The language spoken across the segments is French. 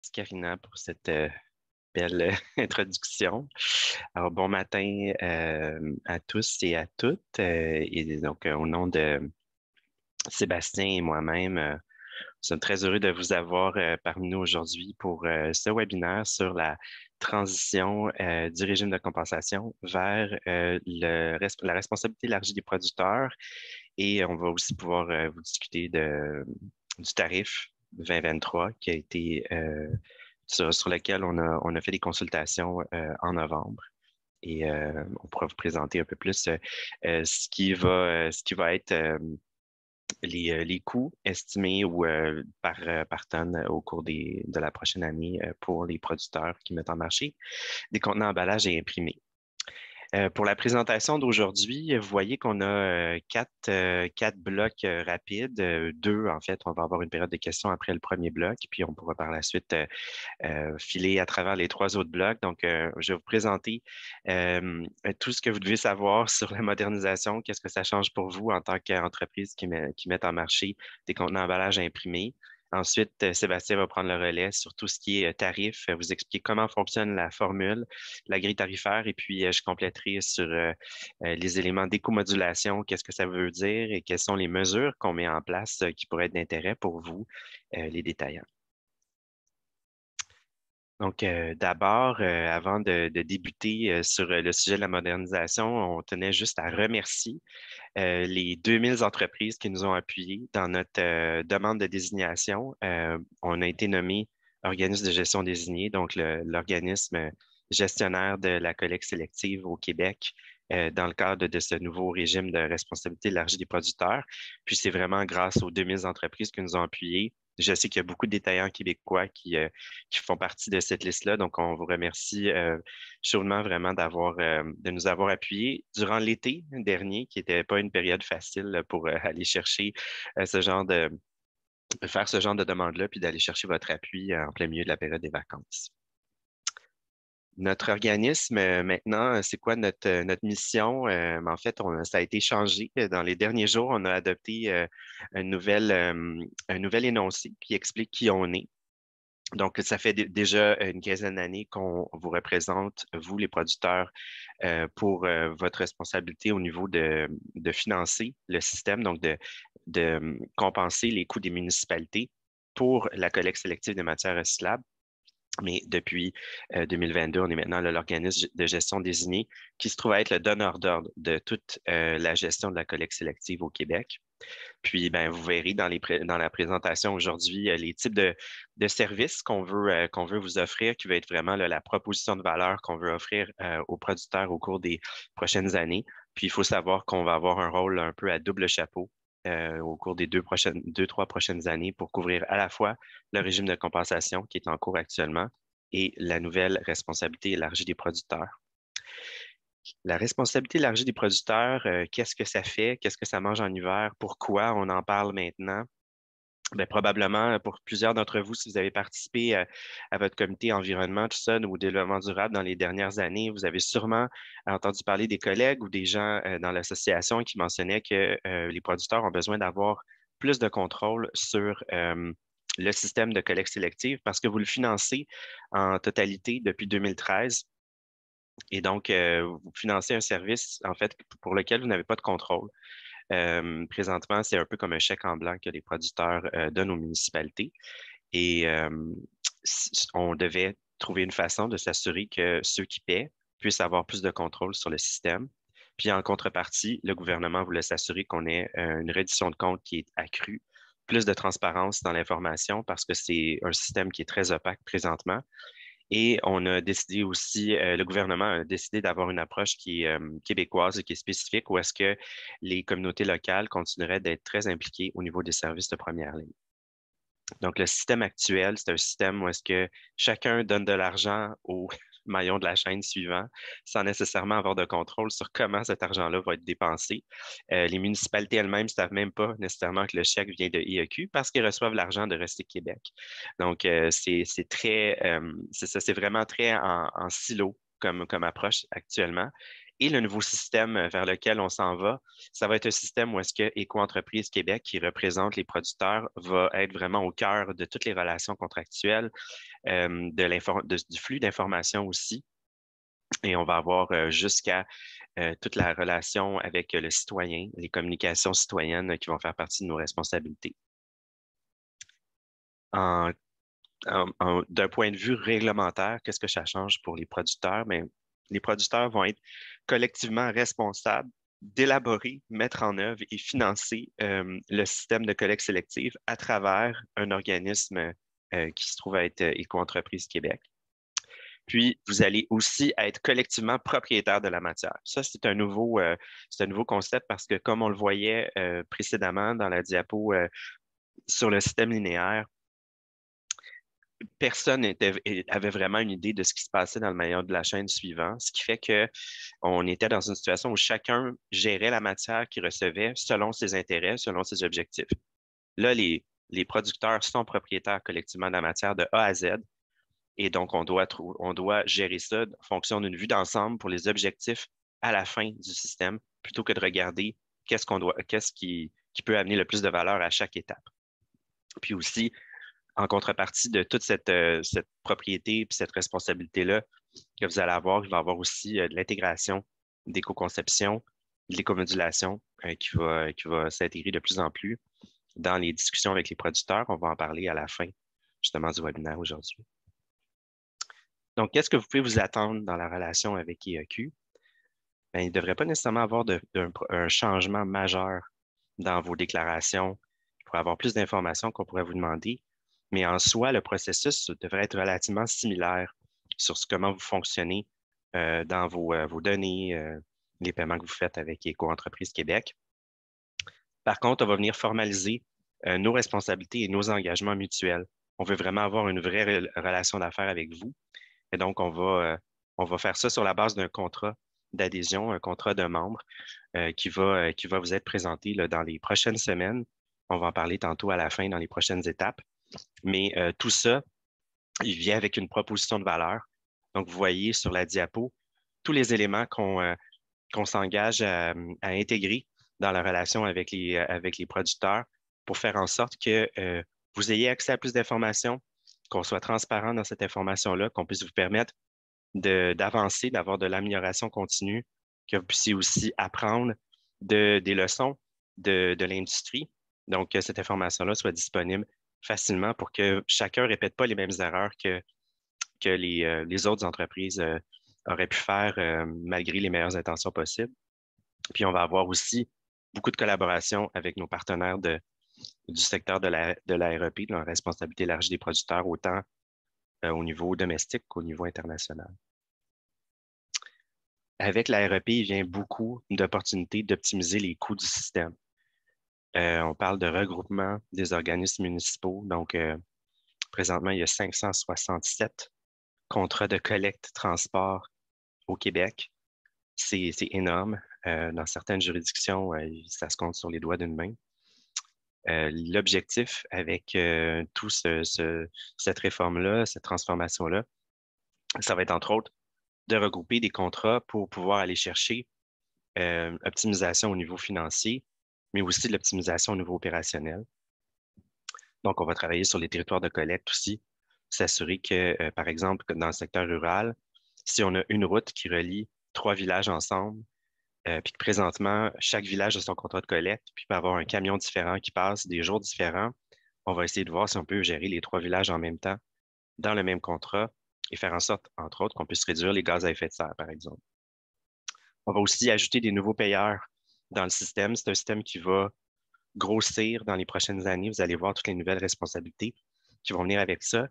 Karina pour cette belle introduction. Alors, bon matin à tous et à toutes. Et donc, au nom de Sébastien et moi-même, nous sommes très heureux de vous avoir parmi nous aujourd'hui pour ce webinaire sur la transition du régime de compensation vers la responsabilité élargie des producteurs. Et on va aussi pouvoir vous discuter du tarif 2023 qui a été sur lequel on a fait des consultations en novembre. Et on pourra vous présenter un peu plus ce qui va être les coûts estimés ou par tonne au cours de la prochaine année pour les producteurs qui mettent en marché des contenants emballage et imprimés. Pour la présentation d'aujourd'hui, vous voyez qu'on a quatre blocs rapides. Deux, en fait, on va avoir une période de questions après le premier bloc, puis on pourra par la suite filer à travers les trois autres blocs. Donc, je vais vous présenter tout ce que vous devez savoir sur la modernisation, qu'est-ce que ça change pour vous en tant qu'entreprise qui met en marché des contenants emballage imprimés. Ensuite, Sébastien va prendre le relais sur tout ce qui est tarif, vous expliquer comment fonctionne la formule, la grille tarifaire, et puis je compléterai sur les éléments d'éco-modulation, qu'est-ce que ça veut dire et quelles sont les mesures qu'on met en place qui pourraient être d'intérêt pour vous, les détaillants. Donc, d'abord, avant de débuter sur le sujet de la modernisation, on tenait juste à remercier les 2000 entreprises qui nous ont appuyés dans notre demande de désignation. On a été nommé organisme de gestion désigné, donc l'organisme gestionnaire de la collecte sélective au Québec dans le cadre de ce nouveau régime de responsabilité élargie des producteurs. Puis c'est vraiment grâce aux 2000 entreprises qui nous ont appuyés. Je sais qu'il y a beaucoup de détaillants québécois qui font partie de cette liste-là. Donc, on vous remercie chaudement vraiment de nous avoir appuyés durant l'été dernier, qui n'était pas une période facile pour aller chercher faire ce genre de demande-là, puis d'aller chercher votre appui en plein milieu de la période des vacances. Notre organisme, maintenant, c'est quoi notre mission? En fait, ça a été changé. Dans les derniers jours, on a adopté un nouvel énoncé qui explique qui on est. Donc, ça fait déjà une quinzaine d'années qu'on vous représente, vous, les producteurs, pour votre responsabilité au niveau de financer le système, donc de compenser les coûts des municipalités pour la collecte sélective des matières recyclables. Mais depuis 2022, on est maintenant l'organisme de gestion désigné qui se trouve à être le donneur d'ordre de toute la gestion de la collecte sélective au Québec. Puis, ben, vous verrez dans la présentation aujourd'hui les types de services qu'on veut vous offrir, qui va être vraiment là, la proposition de valeur qu'on veut offrir aux producteurs au cours des prochaines années. Puis, il faut savoir qu'on va avoir un rôle un peu à double chapeau au cours des trois prochaines années pour couvrir à la fois le régime de compensation qui est en cours actuellement et la nouvelle responsabilité élargie des producteurs. La responsabilité élargie des producteurs, qu'est-ce que ça fait? Qu'est-ce que ça mange en hiver? Pourquoi on en parle maintenant? Bien, probablement, pour plusieurs d'entre vous, si vous avez participé à votre comité environnement, tout ça, ou développement durable dans les dernières années, vous avez sûrement entendu parler des collègues ou des gens dans l'association qui mentionnaient que les producteurs ont besoin d'avoir plus de contrôle sur le système de collecte sélective parce que vous le financez en totalité depuis 2013. Et donc, vous financez un service, en fait, pour lequel vous n'avez pas de contrôle. Présentement, c'est un peu comme un chèque en blanc que les producteurs donnent aux municipalités. Et on devait trouver une façon de s'assurer que ceux qui paient puissent avoir plus de contrôle sur le système. Puis en contrepartie, le gouvernement voulait s'assurer qu'on ait une reddition de comptes qui est accrue, plus de transparence dans l'information parce que c'est un système qui est très opaque présentement. Et on a décidé aussi, le gouvernement a décidé d'avoir une approche qui est québécoise et qui est spécifique, où est-ce que les communautés locales continueraient d'être très impliquées au niveau des services de première ligne. Donc, le système actuel, c'est un système où est-ce que chacun donne de l'argent au maillon de la chaîne suivant, sans nécessairement avoir de contrôle sur comment cet argent-là va être dépensé. Les municipalités elles-mêmes ne savent même pas nécessairement que le chèque vient de IEQ parce qu'ils reçoivent l'argent de Rester Québec. Donc, c'est très, c'est ça, c'est vraiment très en silo comme approche actuellement. Et le nouveau système vers lequel on s'en va, ça va être un système où est-ce que Éco-entreprise Québec, qui représente les producteurs, va être vraiment au cœur de toutes les relations contractuelles, du flux d'informations aussi. Et on va avoir jusqu'à toute la relation avec le citoyen, les communications citoyennes qui vont faire partie de nos responsabilités. D'un point de vue réglementaire, qu'est-ce que ça change pour les producteurs? Bien, les producteurs vont être collectivement responsables d'élaborer, mettre en œuvre et financer le système de collecte sélective à travers un organisme qui se trouve à être Éco-entreprise Québec. Puis, vous allez aussi être collectivement propriétaire de la matière. Ça, c'est un nouveau concept parce que, comme on le voyait précédemment dans la diapo sur le système linéaire, personne avait vraiment une idée de ce qui se passait dans le maillon de la chaîne suivant, ce qui fait qu'on était dans une situation où chacun gérait la matière qu'il recevait selon ses intérêts, selon ses objectifs. Là, les producteurs sont propriétaires collectivement de la matière de A à Z. Et donc, on doit gérer ça en fonction d'une vue d'ensemble pour les objectifs à la fin du système, plutôt que de regarder qu'est-ce qui peut amener le plus de valeur à chaque étape. Puis aussi, en contrepartie de toute cette propriété et cette responsabilité-là que vous allez avoir, il va y avoir aussi de l'intégration, d'éco-conception, de l'éco-modulation qui va s'intégrer de plus en plus dans les discussions avec les producteurs. On va en parler à la fin, justement, du webinaire aujourd'hui. Donc, qu'est-ce que vous pouvez vous attendre dans la relation avec IAQ? Bien, il ne devrait pas nécessairement avoir un changement majeur dans vos déclarations. Il pourrait y avoir plus d'informations qu'on pourrait vous demander, mais en soi, le processus devrait être relativement similaire sur comment vous fonctionnez dans vos données, les paiements que vous faites avec Éco-entreprise Québec. Par contre, on va venir formaliser nos responsabilités et nos engagements mutuels. On veut vraiment avoir une vraie relation d'affaires avec vous. Et donc, on va faire ça sur la base d'un contrat d'adhésion, un contrat de membre qui va vous être présenté là, dans les prochaines semaines. On va en parler tantôt à la fin dans les prochaines étapes. Mais tout ça, il vient avec une proposition de valeur. Donc, vous voyez sur la diapo tous les éléments qu'on s'engage à intégrer dans la relation avec les producteurs pour faire en sorte que vous ayez accès à plus d'informations, qu'on soit transparent dans cette information-là, qu'on puisse vous permettre d'avancer, d'avoir de l'amélioration continue, que vous puissiez aussi apprendre des leçons de l'industrie. Donc, que cette information-là soit disponible facilement pour que chacun ne répète pas les mêmes erreurs que les autres entreprises auraient pu faire malgré les meilleures intentions possibles. Puis, on va avoir aussi beaucoup de collaboration avec nos partenaires du secteur de la REP, de la responsabilité élargie des producteurs, autant au niveau domestique qu'au niveau international. Avec la REP, il vient beaucoup d'opportunités d'optimiser les coûts du système. On parle de regroupement des organismes municipaux. Donc, présentement, il y a 567 contrats de collecte-transport au Québec. C'est énorme. Dans certaines juridictions, ça se compte sur les doigts d'une main. L'objectif avec toute cette réforme-là, cette transformation-là, ça va être entre autres de regrouper des contrats pour pouvoir aller chercher optimisation au niveau financier, mais aussi de l'optimisation au niveau opérationnel. Donc, on va travailler sur les territoires de collecte aussi, s'assurer que, par exemple, dans le secteur rural, si on a une route qui relie 3 villages ensemble, puis que présentement, chaque village a son contrat de collecte, puis peut avoir un camion différent qui passe des jours différents, on va essayer de voir si on peut gérer les 3 villages en même temps dans le même contrat et faire en sorte, entre autres, qu'on puisse réduire les gaz à effet de serre, par exemple. On va aussi ajouter des nouveaux payeurs dans le système. C'est un système qui va grossir dans les prochaines années. Vous allez voir toutes les nouvelles responsabilités qui vont venir avec ça.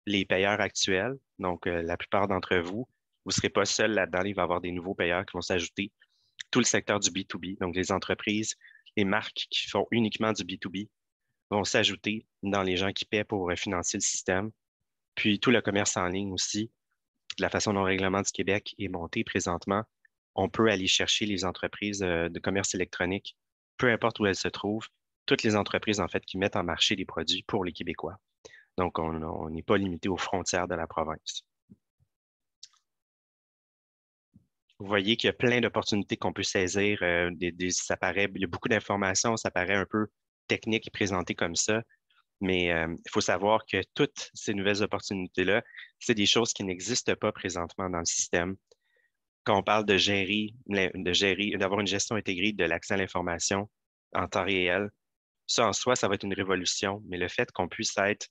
Les payeurs actuels, donc la plupart d'entre vous, vous ne serez pas seul là-dedans. Il va y avoir des nouveaux payeurs qui vont s'ajouter. Tout le secteur du B2B, donc les entreprises, les marques qui font uniquement du B2B vont s'ajouter dans les gens qui paient pour financer le système. Puis tout le commerce en ligne aussi, de la façon dont le règlement du Québec est monté présentement, on peut aller chercher les entreprises de commerce électronique, peu importe où elles se trouvent, toutes les entreprises en fait qui mettent en marché des produits pour les Québécois. Donc, on n'est pas limité aux frontières de la province. Vous voyez qu'il y a plein d'opportunités qu'on peut saisir. Il y a beaucoup d'informations, ça paraît un peu technique et présenté comme ça, mais il faut savoir que toutes ces nouvelles opportunités-là, c'est des choses qui n'existent pas présentement dans le système. Quand on parle d'avoir une gestion intégrée de l'accès à l'information en temps réel, ça en soi, ça va être une révolution, mais le fait qu'on puisse être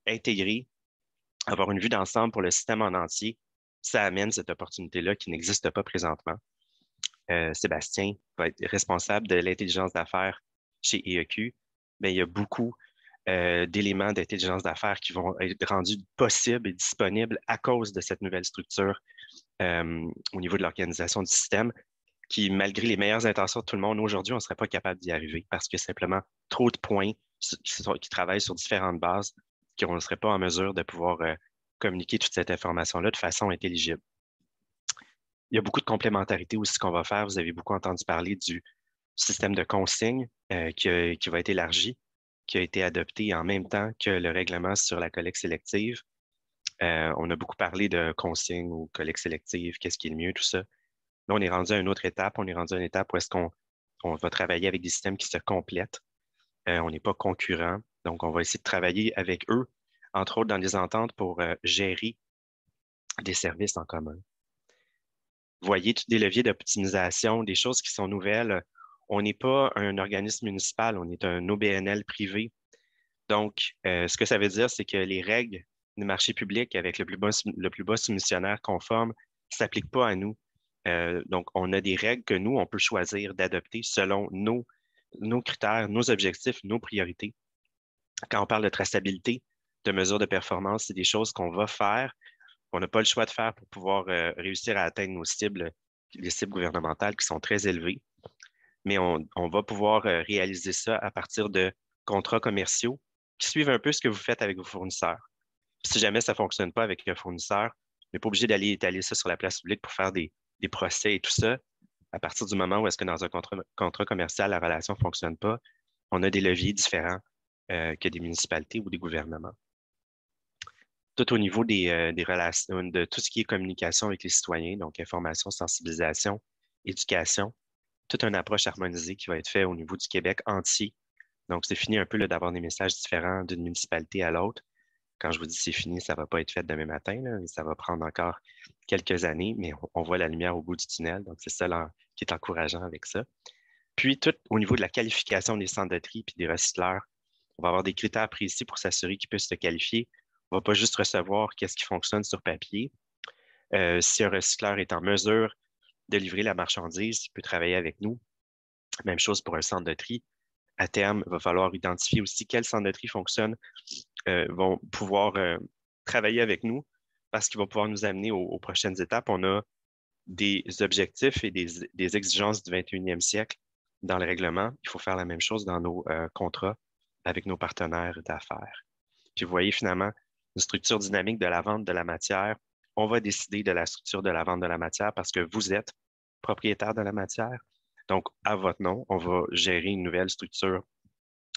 intégré, avoir une vue d'ensemble pour le système en entier, ça amène cette opportunité-là qui n'existe pas présentement. Sébastien va être responsable de l'intelligence d'affaires chez EEQ. Mais il y a beaucoup d'éléments d'intelligence d'affaires qui vont être rendus possibles et disponibles à cause de cette nouvelle structure au niveau de l'organisation du système, qui, malgré les meilleures intentions de tout le monde, aujourd'hui, on ne serait pas capable d'y arriver parce que simplement trop de points qui travaillent sur différentes bases qu'on ne serait pas en mesure de pouvoir communiquer toute cette information-là de façon intelligible. Il y a beaucoup de complémentarité aussi qu'on va faire. Vous avez beaucoup entendu parler du système de consignes qui va être élargi, qui a été adopté en même temps que le règlement sur la collecte sélective. On a beaucoup parlé de consignes ou collecte sélective, qu'est-ce qui est le mieux, tout ça. Là, on est rendu à une autre étape. On est rendu à une étape où est-ce qu'on va travailler avec des systèmes qui se complètent. On n'est pas concurrents. Donc, on va essayer de travailler avec eux, entre autres dans des ententes pour gérer des services en commun. Vous voyez, tous des leviers d'optimisation, des choses qui sont nouvelles. On n'est pas un organisme municipal, on est un OBNL privé. Donc, ce que ça veut dire, c'est que les règles du marché public avec le plus bas soumissionnaire conforme ne s'appliquent pas à nous. Donc, on a des règles que nous, on peut choisir d'adopter selon nos critères, nos objectifs, nos priorités. Quand on parle de traçabilité, de mesures de performance, c'est des choses qu'on va faire, qu'on n'a pas le choix de faire pour pouvoir réussir à atteindre nos cibles, les cibles gouvernementales qui sont très élevées. Mais on va pouvoir réaliser ça à partir de contrats commerciaux qui suivent un peu ce que vous faites avec vos fournisseurs. Puis si jamais ça ne fonctionne pas avec un fournisseur, on n'est pas obligé d'aller étaler ça sur la place publique pour faire des procès et tout ça. À partir du moment où est-ce que dans un contrat commercial, la relation ne fonctionne pas, on a des leviers différents que des municipalités ou des gouvernements. Tout au niveau des relations, de tout ce qui est communication avec les citoyens, donc information, sensibilisation, éducation, toute une approche harmonisée qui va être faite au niveau du Québec entier. Donc, c'est fini un peu d'avoir des messages différents d'une municipalité à l'autre. Quand je vous dis c'est fini, ça ne va pas être fait demain matin, là, ça va prendre encore quelques années, mais on voit la lumière au bout du tunnel. Donc, c'est ça là, qui est encourageant avec ça. Puis, tout au niveau de la qualification des centres de tri et des recycleurs, on va avoir des critères précis pour s'assurer qu'ils puissent se qualifier. On ne va pas juste recevoir qu'est-ce qui fonctionne sur papier. Si un recycleur est en mesure de livrer la marchandise, il peut travailler avec nous. Même chose pour un centre de tri. À terme, il va falloir identifier aussi quels centres de tri fonctionnent, vont pouvoir travailler avec nous parce qu'ils vont pouvoir nous amener aux prochaines étapes. On a des objectifs et des exigences du 21e siècle dans le règlement. Il faut faire la même chose dans nos contrats avec nos partenaires d'affaires. Puis vous voyez finalement une structure dynamique de la vente de la matière. On va décider de la structure de la vente de la matière parce que vous êtes propriétaire de la matière. Donc, à votre nom, on va gérer une nouvelle structure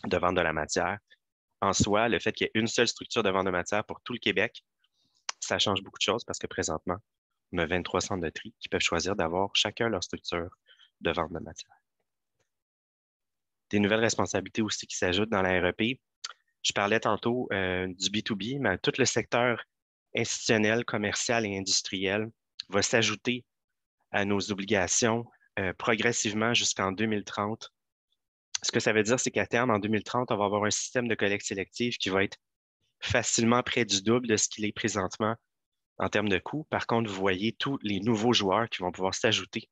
de vente de la matière. En soi, le fait qu'il y ait une seule structure de vente de matière pour tout le Québec, ça change beaucoup de choses parce que présentement, on a 23 centres de tri qui peuvent choisir d'avoir chacun leur structure de vente de matière. Des nouvelles responsabilités aussi qui s'ajoutent dans la REP. Je parlais tantôt du B2B, mais tout le secteur institutionnel, commercial et industriel va s'ajouter à nos obligations progressivement jusqu'en 2030. Ce que ça veut dire, c'est qu'à terme, en 2030, on va avoir un système de collecte sélective qui va être facilement près du double de ce qu'il est présentement en termes de coûts. Par contre, vous voyez tous les nouveaux joueurs qui vont pouvoir s'ajouter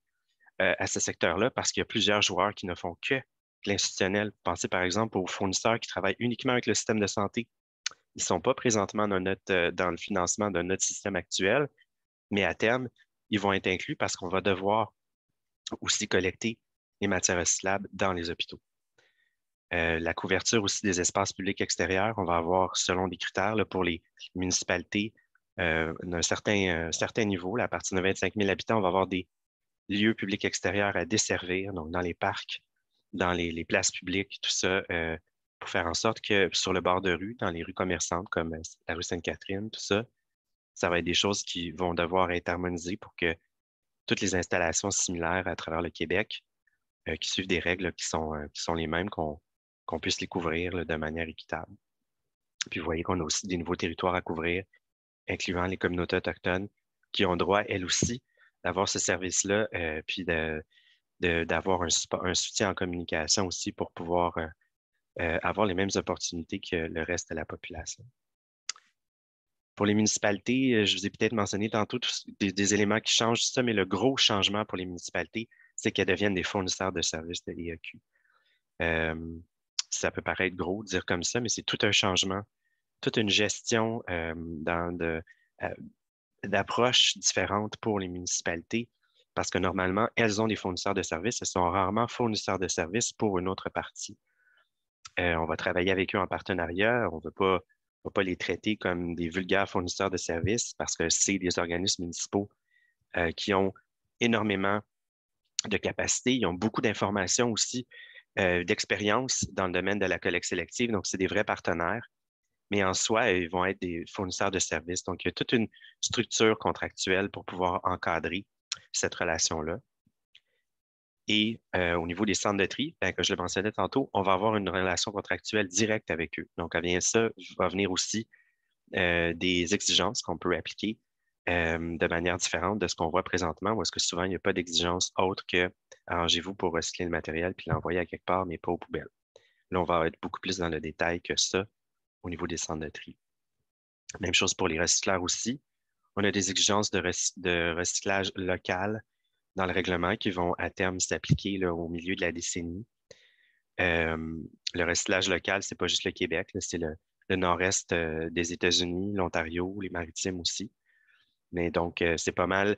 à ce secteur-là parce qu'il y a plusieurs joueurs qui ne font que l'institutionnel. Pensez par exemple aux fournisseurs qui travaillent uniquement avec le système de santé. Ils ne sont pas présentement dans le financement de notre système actuel, mais à terme, ils vont être inclus parce qu'on va devoir aussi collecter les matières recyclables dans les hôpitaux. La couverture aussi des espaces publics extérieurs, on va avoir, selon des critères là, pour les municipalités d'un certain niveau, là, à partir de 25 000 habitants, on va avoir des lieux publics extérieurs à desservir, donc dans les parcs, dans les places publiques, tout ça, pour faire en sorte que sur le bord de rue, dans les rues commerçantes comme la rue Sainte-Catherine, tout ça, ça va être des choses qui vont devoir être harmonisées pour que toutes les installations similaires à travers le Québec qui suivent des règles qui sont les mêmes, qu'on puisse les couvrir là, de manière équitable. Puis vous voyez qu'on a aussi des nouveaux territoires à couvrir, incluant les communautés autochtones, qui ont droit, elles aussi, d'avoir ce service-là, puis d'avoir un soutien en communication aussi pour pouvoir avoir les mêmes opportunités que le reste de la population. Pour les municipalités, je vous ai peut-être mentionné tantôt des éléments qui changent ça, mais le gros changement pour les municipalités, c'est qu'elles deviennent des fournisseurs de services de l'EAQ. Ça peut paraître gros de dire comme ça, mais c'est tout un changement, toute une gestion d'approches différentes pour les municipalités, parce que normalement, elles ont des fournisseurs de services, elles sont rarement fournisseurs de services pour une autre partie. On va travailler avec eux en partenariat, on ne va pas les traiter comme des vulgaires fournisseurs de services parce que c'est des organismes municipaux qui ont énormément de capacités, ils ont beaucoup d'informations aussi, d'expérience dans le domaine de la collecte sélective, donc c'est des vrais partenaires, mais en soi, ils vont être des fournisseurs de services. Donc, il y a toute une structure contractuelle pour pouvoir encadrer cette relation-là. Et au niveau des centres de tri, ben, comme je le mentionnais tantôt, on va avoir une relation contractuelle directe avec eux. Donc, à bien ça, va venir aussi des exigences qu'on peut appliquer de manière différente de ce qu'on voit présentement, où est-ce que souvent, il n'y a pas d'exigence autre que arrangez-vous pour recycler le matériel puis l'envoyer à quelque part, mais pas aux poubelles. Là, on va être beaucoup plus dans le détail que ça au niveau des centres de tri. Même chose pour les recycleurs aussi. On a des exigences de recyclage local dans le règlement qui vont à terme s'appliquer au milieu de la décennie. Le recyclage local, c'est pas juste le Québec, c'est le nord-est des États-Unis, l'Ontario, les Maritimes aussi. Mais donc, c'est pas mal,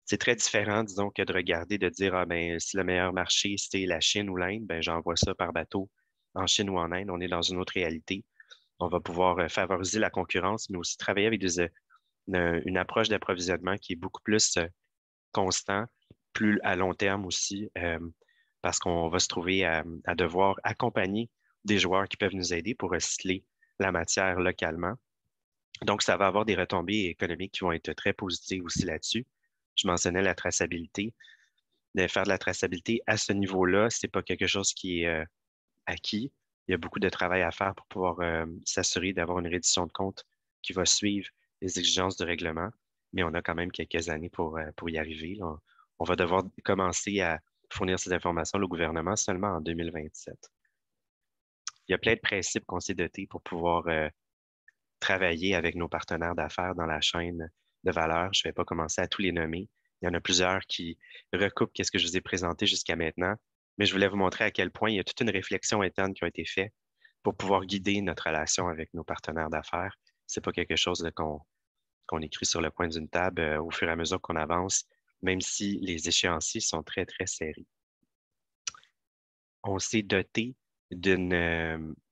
c'est très différent, disons, que de regarder, de dire, ah ben, si le meilleur marché, c'est la Chine ou l'Inde, ben, j'envoie ça par bateau en Chine ou en Inde. On est dans une autre réalité. On va pouvoir favoriser la concurrence, mais aussi travailler avec une approche d'approvisionnement qui est beaucoup plus constant, plus à long terme aussi, parce qu'on va se trouver à devoir accompagner des joueurs qui peuvent nous aider pour recycler la matière localement. Donc, ça va avoir des retombées économiques qui vont être très positives aussi là-dessus. Je mentionnais la traçabilité. De faire de la traçabilité à ce niveau-là, c'est pas quelque chose qui est acquis. Il y a beaucoup de travail à faire pour pouvoir s'assurer d'avoir une reddition de compte qui va suivre les exigences du règlement, mais on a quand même quelques années pour y arriver. On va devoir commencer à fournir ces informations au gouvernement seulement en 2027. Il y a plein de principes qu'on s'est dotés pour pouvoir travailler avec nos partenaires d'affaires dans la chaîne de valeur. Je ne vais pas commencer à tous les nommer. Il y en a plusieurs qui recoupent ce que je vous ai présenté jusqu'à maintenant, mais je voulais vous montrer à quel point il y a toute une réflexion interne qui a été faite pour pouvoir guider notre relation avec nos partenaires d'affaires. Ce n'est pas quelque chose qu'on écrit sur le coin d'une table au fur et à mesure qu'on avance, même si les échéanciers sont très, très serrés. On s'est doté d'une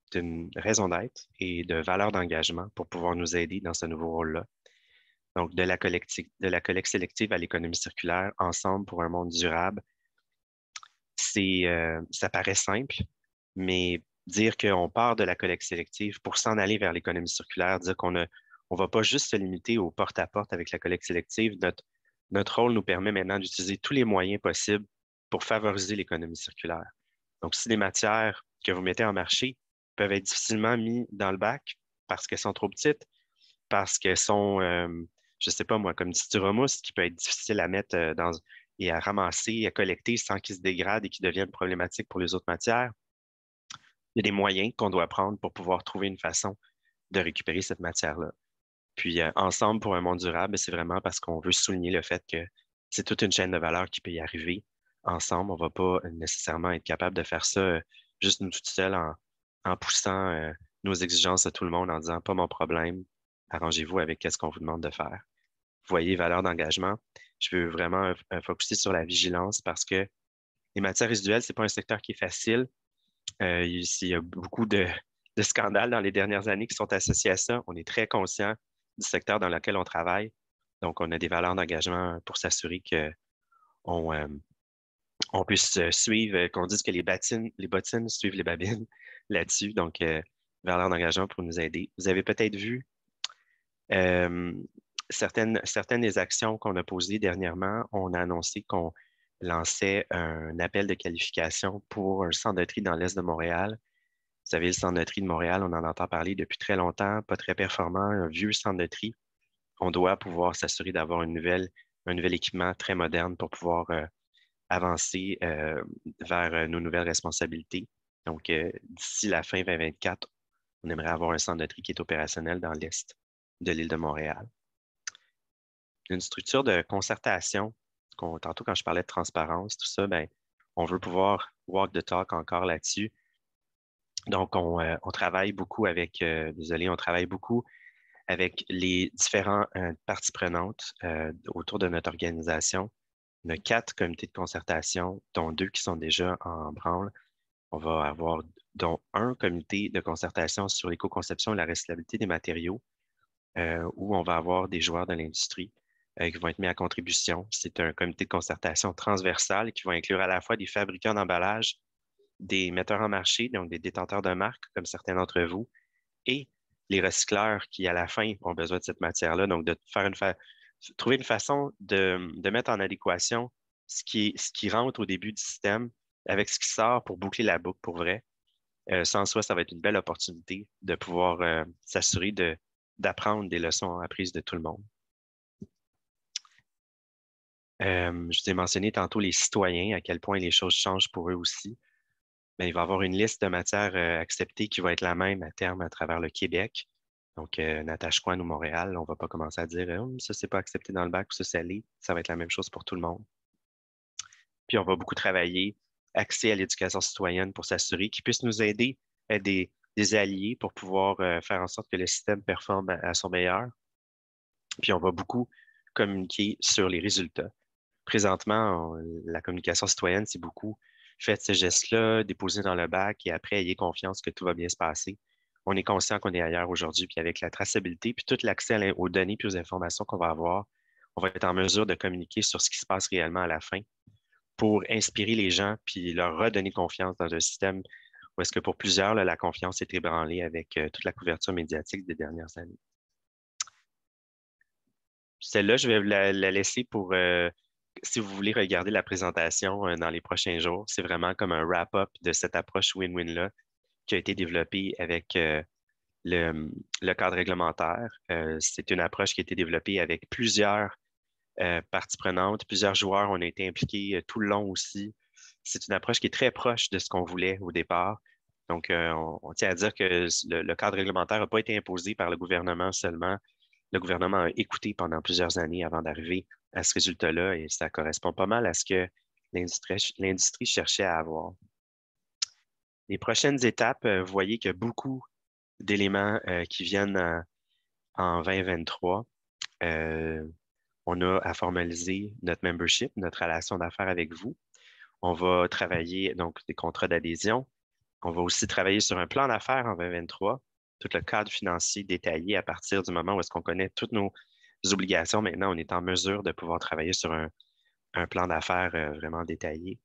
raison d'être et de valeur d'engagement pour pouvoir nous aider dans ce nouveau rôle-là. Donc, de la collecte sélective à l'économie circulaire, ensemble pour un monde durable, ça paraît simple, mais dire qu'on part de la collecte sélective pour s'en aller vers l'économie circulaire, dire qu'on ne va pas juste se limiter au porte-à-porte avec la collecte sélective. Notre rôle nous permet maintenant d'utiliser tous les moyens possibles pour favoriser l'économie circulaire. Donc, si les matières que vous mettez en marché peuvent être difficilement mises dans le bac parce qu'elles sont trop petites, parce qu'elles sont, je ne sais pas moi, comme du styromousse qui peut être difficile à mettre et à ramasser, à collecter sans qu'ils se dégradent et qu'ils deviennent problématiques pour les autres matières. Il y a des moyens qu'on doit prendre pour pouvoir trouver une façon de récupérer cette matière-là. Puis, ensemble pour un monde durable, c'est vraiment parce qu'on veut souligner le fait que c'est toute une chaîne de valeur qui peut y arriver. Ensemble, on ne va pas nécessairement être capable de faire ça juste nous tout seuls en poussant nos exigences à tout le monde en disant pas mon problème, arrangez-vous avec ce qu'on vous demande de faire. Vous voyez, valeur d'engagement. Je veux vraiment focuser sur la vigilance parce que les matières résiduelles, ce n'est pas un secteur qui est facile. Il y a beaucoup de scandales dans les dernières années qui sont associés à ça. On est très conscient du secteur dans lequel on travaille. Donc, on a des valeurs d'engagement pour s'assurer qu'on on puisse suivre, qu'on dise que les bottines suivent les babines là-dessus. Donc, valeurs d'engagement pour nous aider. Vous avez peut-être vu certaines des actions qu'on a posées dernièrement, on a annoncé qu'on lançait un appel de qualification pour un centre de tri dans l'Est de Montréal. Vous savez, le centre de tri de Montréal, on en entend parler depuis très longtemps, pas très performant, un vieux centre de tri. On doit pouvoir s'assurer d'avoir un nouvel équipement très moderne pour pouvoir avancer vers nos nouvelles responsabilités. Donc, d'ici la fin 2024, on aimerait avoir un centre de tri qui est opérationnel dans l'Est de l'île de Montréal. Une structure de concertation, tantôt quand je parlais de transparence, tout ça, ben, on veut pouvoir walk the talk encore là-dessus. Donc, on travaille beaucoup avec, on travaille beaucoup avec les différentes parties prenantes autour de notre organisation. On a 4 comités de concertation, dont 2 qui sont déjà en branle. On va avoir dont un comité de concertation sur l'éco-conception et la recyclabilité des matériaux, où on va avoir des joueurs de l'industrie qui vont être mis à contribution. C'est un comité de concertation transversal qui va inclure à la fois des fabricants d'emballage, des metteurs en marché, donc des détenteurs de marques, comme certains d'entre vous, et les recycleurs qui, à la fin, ont besoin de cette matière-là. Donc, de trouver une façon de mettre en adéquation ce qui rentre au début du système avec ce qui sort pour boucler la boucle pour vrai. Sans soi, ça va être une belle opportunité de pouvoir s'assurer d'apprendre des leçons apprises de tout le monde. Je vous ai mentionné tantôt les citoyens, à quel point les choses changent pour eux aussi. Bien, il va y avoir une liste de matières acceptées qui va être la même à terme à travers le Québec. Donc, Natashquan ou Montréal, on ne va pas commencer à dire ça, c'est pas accepté dans le bac ou ça, c'est l'est. Ça va être la même chose pour tout le monde. Puis, on va beaucoup travailler accès à l'éducation citoyenne pour s'assurer qu'ils puissent nous aider à être des alliés pour pouvoir faire en sorte que le système performe à son meilleur. Puis, on va beaucoup communiquer sur les résultats. Présentement, la communication citoyenne, c'est beaucoup faites ce geste-là, déposez dans le bac et après, ayez confiance que tout va bien se passer. On est conscient qu'on est ailleurs aujourd'hui, puis avec la traçabilité, puis tout l'accès aux données puis aux informations qu'on va avoir, on va être en mesure de communiquer sur ce qui se passe réellement à la fin pour inspirer les gens puis leur redonner confiance dans un système où est-ce que pour plusieurs, là, la confiance est ébranlée avec toute la couverture médiatique des dernières années. Celle-là, je vais la laisser pour si vous voulez regarder la présentation dans les prochains jours. C'est vraiment comme un wrap-up de cette approche win-win-là qui a été développée avec le cadre réglementaire. C'est une approche qui a été développée avec plusieurs parties prenantes, plusieurs joueurs ont été impliqués tout le long aussi. C'est une approche qui est très proche de ce qu'on voulait au départ. Donc, on tient à dire que le cadre réglementaire n'a pas été imposé par le gouvernement seulement. Le gouvernement a écouté pendant plusieurs années avant d'arriver à ce résultat-là et ça correspond pas mal à ce que l'industrie cherchait à avoir. Les prochaines étapes, vous voyez qu'il y a beaucoup d'éléments qui viennent en 2023. On a à formaliser notre membership, notre relation d'affaires avec vous. On va travailler donc des contrats d'adhésion. On va aussi travailler sur un plan d'affaires en 2023, tout le cadre financier détaillé à partir du moment où est-ce qu'on connaît toutes nos obligations. Maintenant, on est en mesure de pouvoir travailler sur un plan d'affaires vraiment détaillé.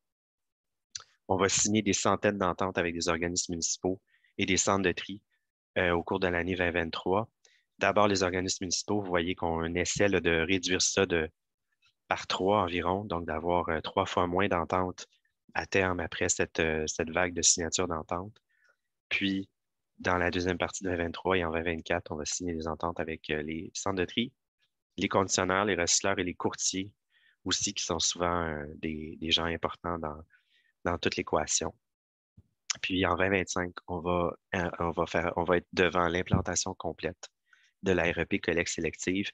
On va signer des centaines d'ententes avec des organismes municipaux et des centres de tri au cours de l'année 2023. D'abord, les organismes municipaux, vous voyez qu'on essaie là, de réduire ça par 3 environ, donc d'avoir 3 fois moins d'ententes à terme après cette vague de signature d'entente. Puis, dans la deuxième partie de 2023 et en 2024, on va signer des ententes avec les centres de tri, les conditionneurs, les recycleurs et les courtiers aussi, qui sont souvent des gens importants dans toute l'équation. Puis en 2025, on va être devant l'implantation complète de la REP collecte sélective.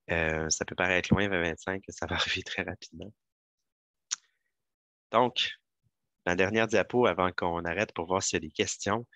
Ça peut paraître loin, 2025, ça va arriver très rapidement. Donc, la dernière diapo avant qu'on arrête pour voir s'il y a des questions.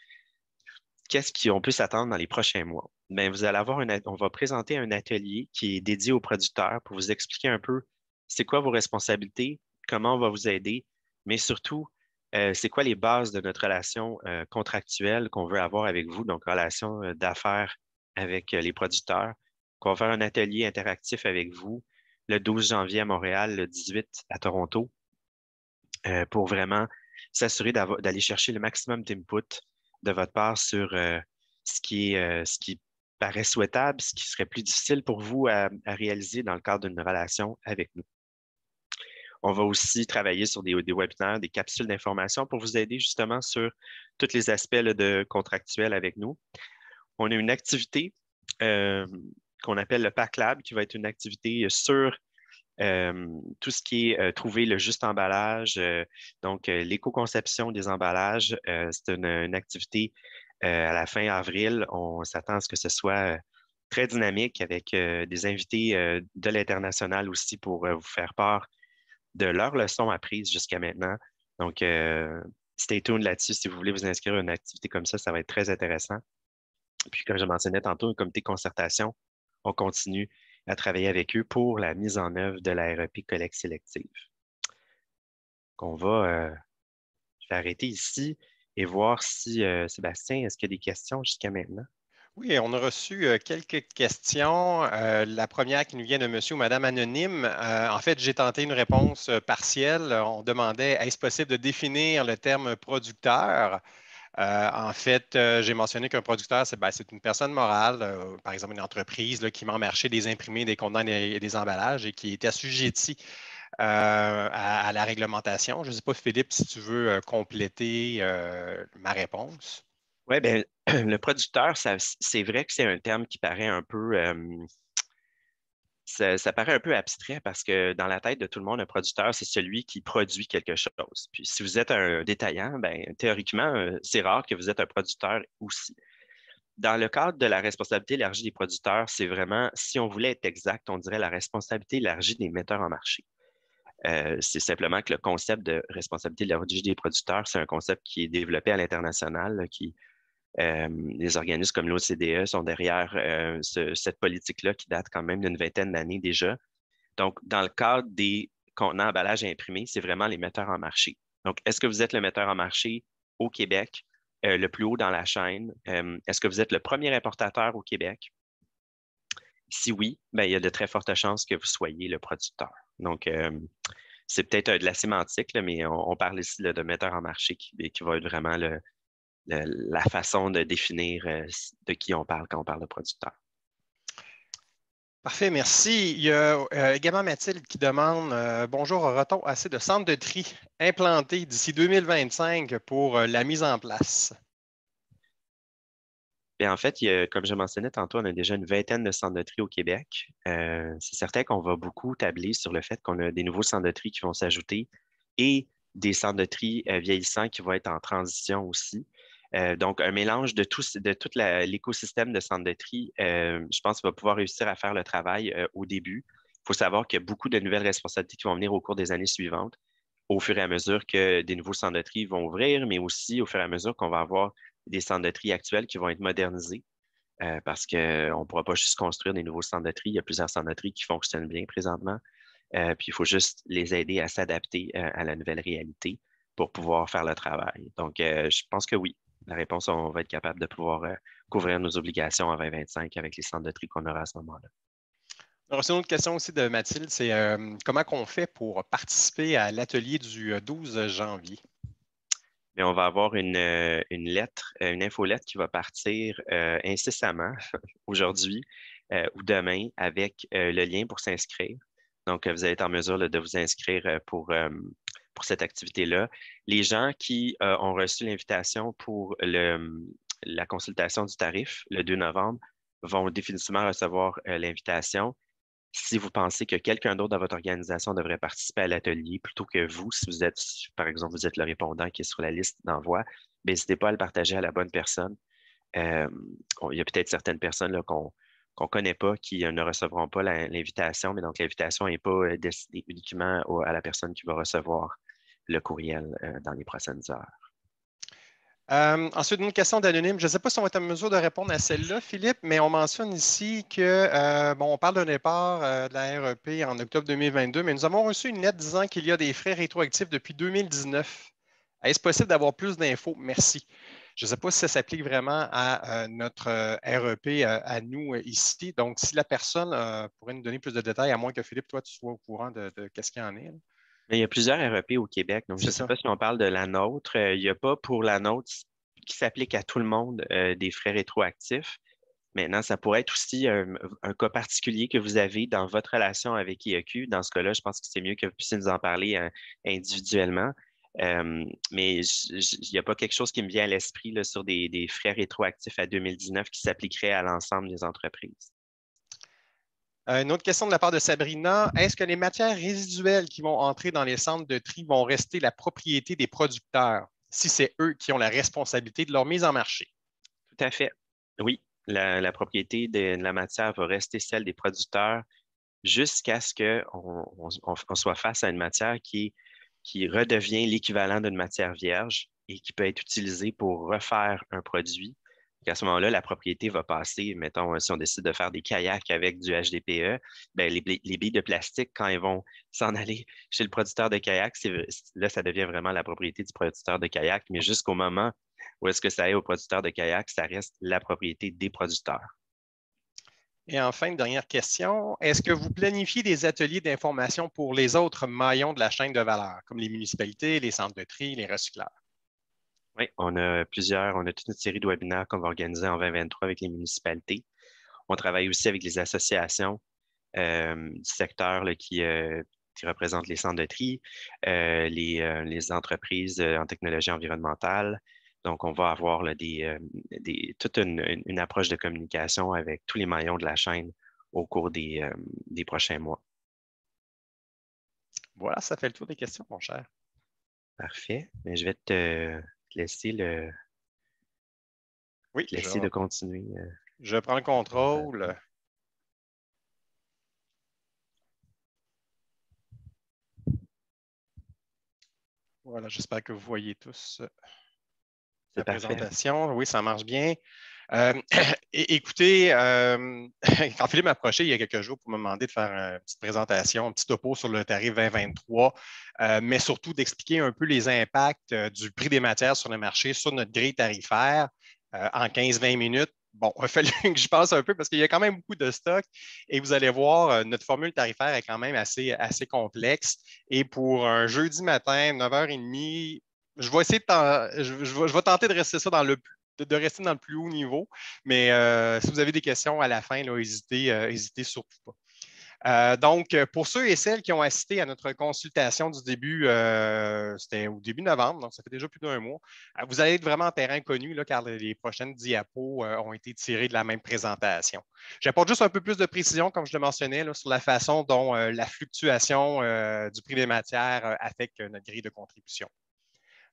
Qu'est-ce qu'on peut s'attendre dans les prochains mois? Bien, vous allez avoir on va présenter un atelier qui est dédié aux producteurs pour vous expliquer un peu c'est quoi vos responsabilités, comment on va vous aider, mais surtout, c'est quoi les bases de notre relation contractuelle qu'on veut avoir avec vous, donc relation d'affaires avec les producteurs. On va faire un atelier interactif avec vous le 12 janvier à Montréal, le 18 à Toronto, pour vraiment s'assurer d'aller chercher le maximum d'input de votre part sur ce qui paraît souhaitable, ce qui serait plus difficile pour vous à réaliser dans le cadre d'une relation avec nous. On va aussi travailler sur des webinaires, des capsules d'information pour vous aider justement sur tous les aspects là, de contractuels avec nous. On a une activité qu'on appelle le Pack Lab, qui va être une activité sur tout ce qui est trouver le juste emballage, donc l'éco-conception des emballages. C'est une activité à la fin avril. On s'attend à ce que ce soit très dynamique avec des invités de l'international aussi pour vous faire part de leurs leçons apprises jusqu'à maintenant. Donc, stay tuned là-dessus. Si vous voulez vous inscrire à une activité comme ça va être très intéressant. Puis, comme je mentionnais tantôt, un comité de concertation, on continue à travailler avec eux pour la mise en œuvre de la REP collecte sélective. Je vais arrêter ici et voir si, Sébastien, est-ce qu'il y a des questions jusqu'à maintenant? Oui, on a reçu quelques questions. La première qui nous vient de monsieur ou madame anonyme. En fait, j'ai tenté une réponse partielle. On demandait, est-ce possible de définir le terme producteur? En fait, j'ai mentionné qu'un producteur, c'est une personne morale, par exemple une entreprise là, qui met en marché des imprimés, des contenants et des emballages et qui est assujettie à la réglementation. Je ne sais pas, Philippe, si tu veux compléter ma réponse. Oui, bien, le producteur, c'est vrai que c'est un terme qui paraît un peu, ça paraît un peu abstrait parce que dans la tête de tout le monde, un producteur, c'est celui qui produit quelque chose. Puis si vous êtes un détaillant, ben, théoriquement, c'est rare que vous êtes un producteur aussi. Dans le cadre de la responsabilité élargie des producteurs, c'est vraiment, si on voulait être exact, on dirait la responsabilité élargie des metteurs en marché. C'est simplement que le concept de responsabilité élargie des producteurs, c'est un concept qui est développé à l'international, là, les organismes comme l'OCDE sont derrière cette politique-là qui date quand même d'une vingtaine d'années déjà. Donc, dans le cadre des contenants emballages imprimés, c'est vraiment les metteurs en marché. Donc, est-ce que vous êtes le metteur en marché au Québec, le plus haut dans la chaîne? Est-ce que vous êtes le premier importateur au Québec? Si oui, ben, il y a de très fortes chances que vous soyez le producteur. Donc, c'est peut-être de la sémantique, là, mais on parle ici là, de metteur en marché qui va être vraiment la façon de définir de qui on parle quand on parle de producteur. Parfait, merci. Il y a également Mathilde qui demande bonjour, aura-t-on assez de centres de tri implantés d'ici 2025 pour la mise en place? Bien, en fait, comme je mentionnais tantôt, on a déjà une vingtaine de centres de tri au Québec. C'est certain qu'on va beaucoup tabler sur le fait qu'on a des nouveaux centres de tri qui vont s'ajouter et des centres de tri vieillissants qui vont être en transition aussi. Donc, un mélange de tout l'écosystème de centres de tri, je pense qu'il va pouvoir réussir à faire le travail au début. Il faut savoir qu'il y a beaucoup de nouvelles responsabilités qui vont venir au cours des années suivantes, au fur et à mesure que des nouveaux centres de tri vont ouvrir, mais aussi au fur et à mesure qu'on va avoir des centres de tri actuels qui vont être modernisés parce qu'on ne pourra pas juste construire des nouveaux centres de tri. Il y a plusieurs centres de tri qui fonctionnent bien présentement. Puis il faut juste les aider à s'adapter à la nouvelle réalité pour pouvoir faire le travail. Donc, je pense que oui. La réponse, on va être capable de pouvoir couvrir nos obligations en 2025 avec les centres de tri qu'on aura à ce moment-là. On a reçu une autre question aussi de Mathilde, c'est comment on fait pour participer à l'atelier du 12 janvier? Mais on va avoir une lettre, une infolettre qui va partir incessamment aujourd'hui ou demain avec le lien pour s'inscrire. Donc, vous allez être en mesure là, de vous inscrire pour cette activité-là. Les gens qui ont reçu l'invitation pour la consultation du tarif le 2 novembre vont définitivement recevoir l'invitation. Si vous pensez que quelqu'un d'autre dans votre organisation devrait participer à l'atelier plutôt que vous, si vous êtes, par exemple, vous êtes le répondant qui est sur la liste d'envoi, ben, n'hésitez pas à le partager à la bonne personne. Euh, il y a peut-être certaines personnes là, qu'on ne connaît pas qui ne recevront pas l'invitation, mais donc l'invitation n'est pas destinée uniquement à la personne qui va recevoir le courriel dans les prochaines heures. Ensuite, une question d'anonyme. Je ne sais pas si on va être en mesure de répondre à celle-là, Philippe, mais on mentionne ici que, on parle d'un départ de la REP en octobre 2022, mais nous avons reçu une lettre disant qu'il y a des frais rétroactifs depuis 2019. Est-ce possible d'avoir plus d'infos? Merci. Je ne sais pas si ça s'applique vraiment à notre REP à nous ici. Donc, si la personne pourrait nous donner plus de détails, à moins que Philippe, toi, tu sois au courant de ce qu'il y en est. Là. Mais il y a plusieurs REP au Québec, donc je ne C'est sais ça. pas si on parle de la nôtre. Il n'y a pas pour la nôtre qui s'applique à tout le monde des frais rétroactifs. Maintenant, ça pourrait être aussi un cas particulier que vous avez dans votre relation avec IEQ. Dans ce cas-là, je pense que c'est mieux que vous puissiez nous en parler individuellement. Mais il n'y a pas quelque chose qui me vient à l'esprit là, sur des frais rétroactifs à 2019 qui s'appliqueraient à l'ensemble des entreprises. Une autre question de la part de Sabrina. Est-ce que les matières résiduelles qui vont entrer dans les centres de tri vont rester la propriété des producteurs si c'est eux qui ont la responsabilité de leur mise en marché? Tout à fait. Oui, la propriété de la matière va rester celle des producteurs jusqu'à ce qu'on soit face à une matière qui redevient l'équivalent d'une matière vierge et qui peut être utilisée pour refaire un produit. À ce moment-là, la propriété va passer, mettons, si on décide de faire des kayaks avec du HDPE, ben, les billes de plastique, quand elles vont s'en aller chez le producteur de kayak, là, ça devient vraiment la propriété du producteur de kayak, mais jusqu'au moment où est-ce que ça est au producteur de kayak, ça reste la propriété des producteurs. Et enfin, une dernière question. Est-ce que vous planifiez des ateliers d'information pour les autres maillons de la chaîne de valeur, comme les municipalités, les centres de tri, les recycleurs? Oui, on a toute une série de webinaires qu'on va organiser en 2023 avec les municipalités. On travaille aussi avec les associations du secteur là, qui représentent les centres de tri, les entreprises en technologie environnementale. Donc, on va avoir là, toute une approche de communication avec tous les maillons de la chaîne au cours des prochains mois. Voilà, ça fait le tour des questions, mon cher. Parfait. Mais je vais te laisser Oui, te laisser de continuer. je prends le contrôle. Voilà, j'espère que vous voyez tous C'est la parfait. présentation. Oui, ça marche bien. Euh, écoutez, quand Philippe m'a approché il y a quelques jours pour me demander de faire une petite présentation, un petit topo sur le tarif 2023, mais surtout d'expliquer un peu les impacts du prix des matières sur le marché, sur notre grille tarifaire en 15-20 minutes. Bon, il a fallu que je passe un peu parce qu'il y a quand même beaucoup de stock et vous allez voir, notre formule tarifaire est quand même assez complexe. Et pour un jeudi matin, 9h30, je vais essayer je vais tenter de rester ça de rester dans le plus haut niveau. Mais si vous avez des questions à la fin, hésitez surtout pas. Donc, pour ceux et celles qui ont assisté à notre consultation du début, c'était au début novembre, donc ça fait déjà plus d'un mois, vous allez être vraiment en terrain connu là, car les prochaines diapos ont été tirées de la même présentation. J'apporte juste un peu plus de précision, comme je le mentionnais, là, sur la façon dont la fluctuation du prix des matières affecte notre grille de contribution.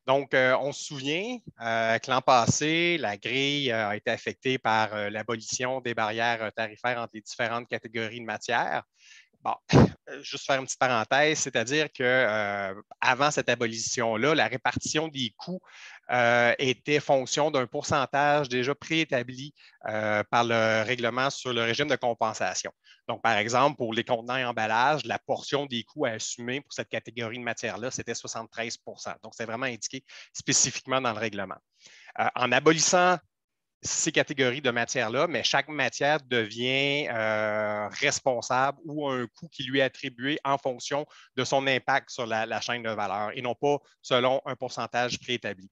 Donc, on se souvient que l'an passé, la grille a été affectée par l'abolition des barrières tarifaires entre les différentes catégories de matières. Bon, juste faire une petite parenthèse, c'est-à-dire que avant cette abolition-là, la répartition des coûts était fonction d'un pourcentage déjà préétabli par le règlement sur le régime de compensation. Donc, par exemple, pour les contenants et emballages, la portion des coûts à assumer pour cette catégorie de matière-là, c'était 73 %. Donc, c'est vraiment indiqué spécifiquement dans le règlement. En abolissant ces catégories de matières-là, mais chaque matière devient responsable ou a un coût qui lui est attribué en fonction de son impact sur la chaîne de valeur et non pas selon un pourcentage préétabli.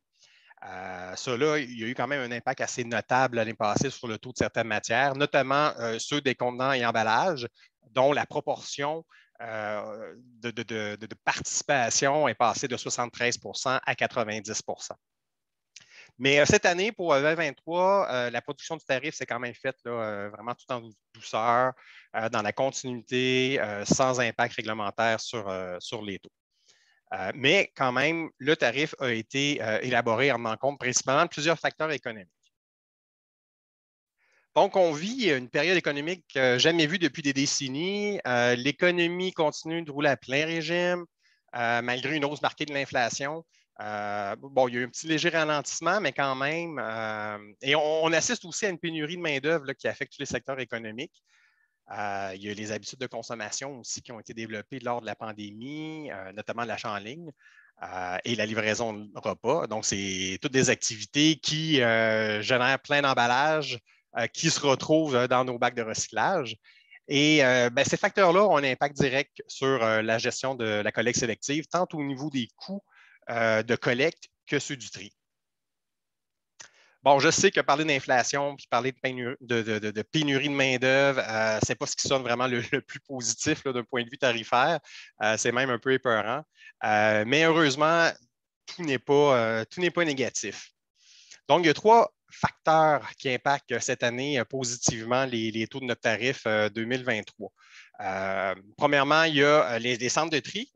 Ça, il y a eu quand même un impact assez notable l'année passée sur le taux de certaines matières, notamment ceux des contenants et emballages, dont la proportion de participation est passée de 73 à 90 %. Mais cette année, pour 2023, la production du tarif s'est quand même faite là, vraiment tout en douceur, dans la continuité, sans impact réglementaire sur les taux. Mais quand même, le tarif a été élaboré en tenant compte principalement de plusieurs facteurs économiques. Donc, on vit une période économique jamais vue depuis des décennies. L'économie continue de rouler à plein régime, malgré une hausse marquée de l'inflation. Bon, il y a eu un petit léger ralentissement, mais quand même. Et on assiste aussi à une pénurie de main-d'œuvre qui affecte tous les secteurs économiques. Il y a les habitudes de consommation aussi qui ont été développées lors de la pandémie, notamment l'achat en ligne et la livraison de repas. Donc, c'est toutes des activités qui génèrent plein d'emballages qui se retrouvent dans nos bacs de recyclage. Et ces facteurs-là ont un impact direct sur la gestion de la collecte sélective, tant au niveau des coûts de collecte que ceux du tri. Bon, je sais que parler d'inflation puis parler de pénurie de main-d'œuvre, ce n'est pas ce qui sonne vraiment le plus positif d'un point de vue tarifaire. C'est même un peu épeurant. Mais heureusement, tout n'est pas négatif. Donc, il y a 3 facteurs qui impactent cette année positivement les taux de notre tarif 2023. Premièrement, il y a les centres de tri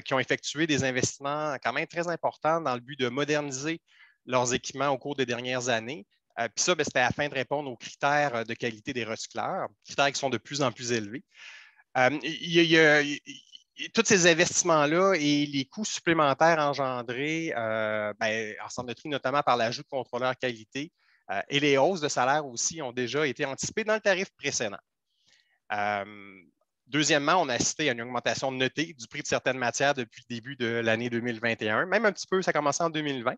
qui ont effectué des investissements quand même très importants dans le but de moderniser leurs équipements au cours des dernières années. Puis ça, c'était afin de répondre aux critères de qualité des recycleurs, critères qui sont de plus en plus élevés. Tous ces investissements-là et les coûts supplémentaires engendrés en centre de tri, notamment par l'ajout de contrôleurs qualité et les hausses de salaire aussi ont déjà été anticipées dans le tarif précédent. Deuxièmement, on a assisté à une augmentation notée du prix de certaines matières depuis le début de l'année 2021. Même un petit peu, ça a commencé en 2020,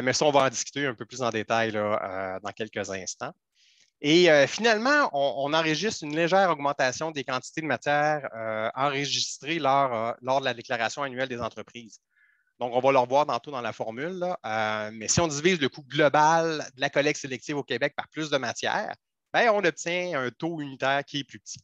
mais ça, on va en discuter un peu plus en détail là, dans quelques instants. Et finalement, on enregistre une légère augmentation des quantités de matière enregistrées lors de la déclaration annuelle des entreprises. Donc, on va le revoir tantôt dans la formule, là, mais si on divise le coût global de la collecte sélective au Québec par plus de matière, bien, on obtient un taux unitaire qui est plus petit.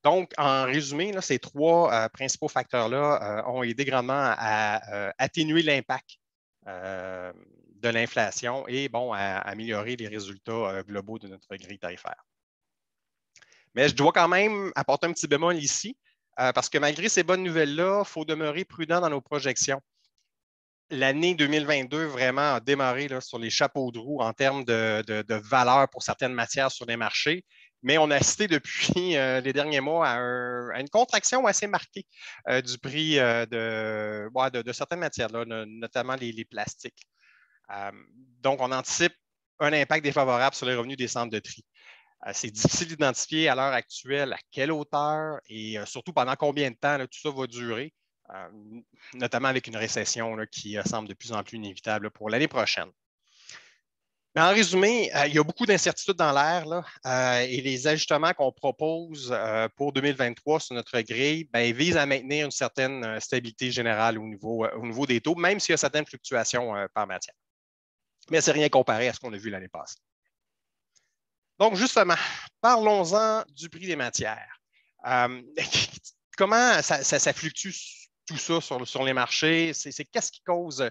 Donc, en résumé, là, ces 3 principaux facteurs-là ont aidé grandement à atténuer l'impact de l'inflation et bon, à améliorer les résultats globaux de notre grille tarifaire. Mais je dois quand même apporter un petit bémol ici, parce que malgré ces bonnes nouvelles-là, il faut demeurer prudent dans nos projections. L'année 2022 vraiment a démarré là, sur les chapeaux de roue en termes de valeur pour certaines matières sur les marchés, mais on a assisté depuis les derniers mois à une contraction assez marquée du prix de certaines matières, là, notamment les plastiques. Donc, on anticipe un impact défavorable sur les revenus des centres de tri. C'est difficile d'identifier à l'heure actuelle à quelle hauteur et surtout pendant combien de temps là, tout ça va durer, notamment avec une récession là, qui semble de plus en plus inévitable là, pour l'année prochaine. Mais en résumé, il y a beaucoup d'incertitudes dans l'air et les ajustements qu'on propose pour 2023 sur notre grille visent à maintenir une certaine stabilité générale au niveau des taux, même s'il y a certaines fluctuations par matière. Mais ce n'est rien comparé à ce qu'on a vu l'année passée. Donc, justement, parlons-en du prix des matières. Comment ça fluctue tout ça sur les marchés? Qu'est-ce qui cause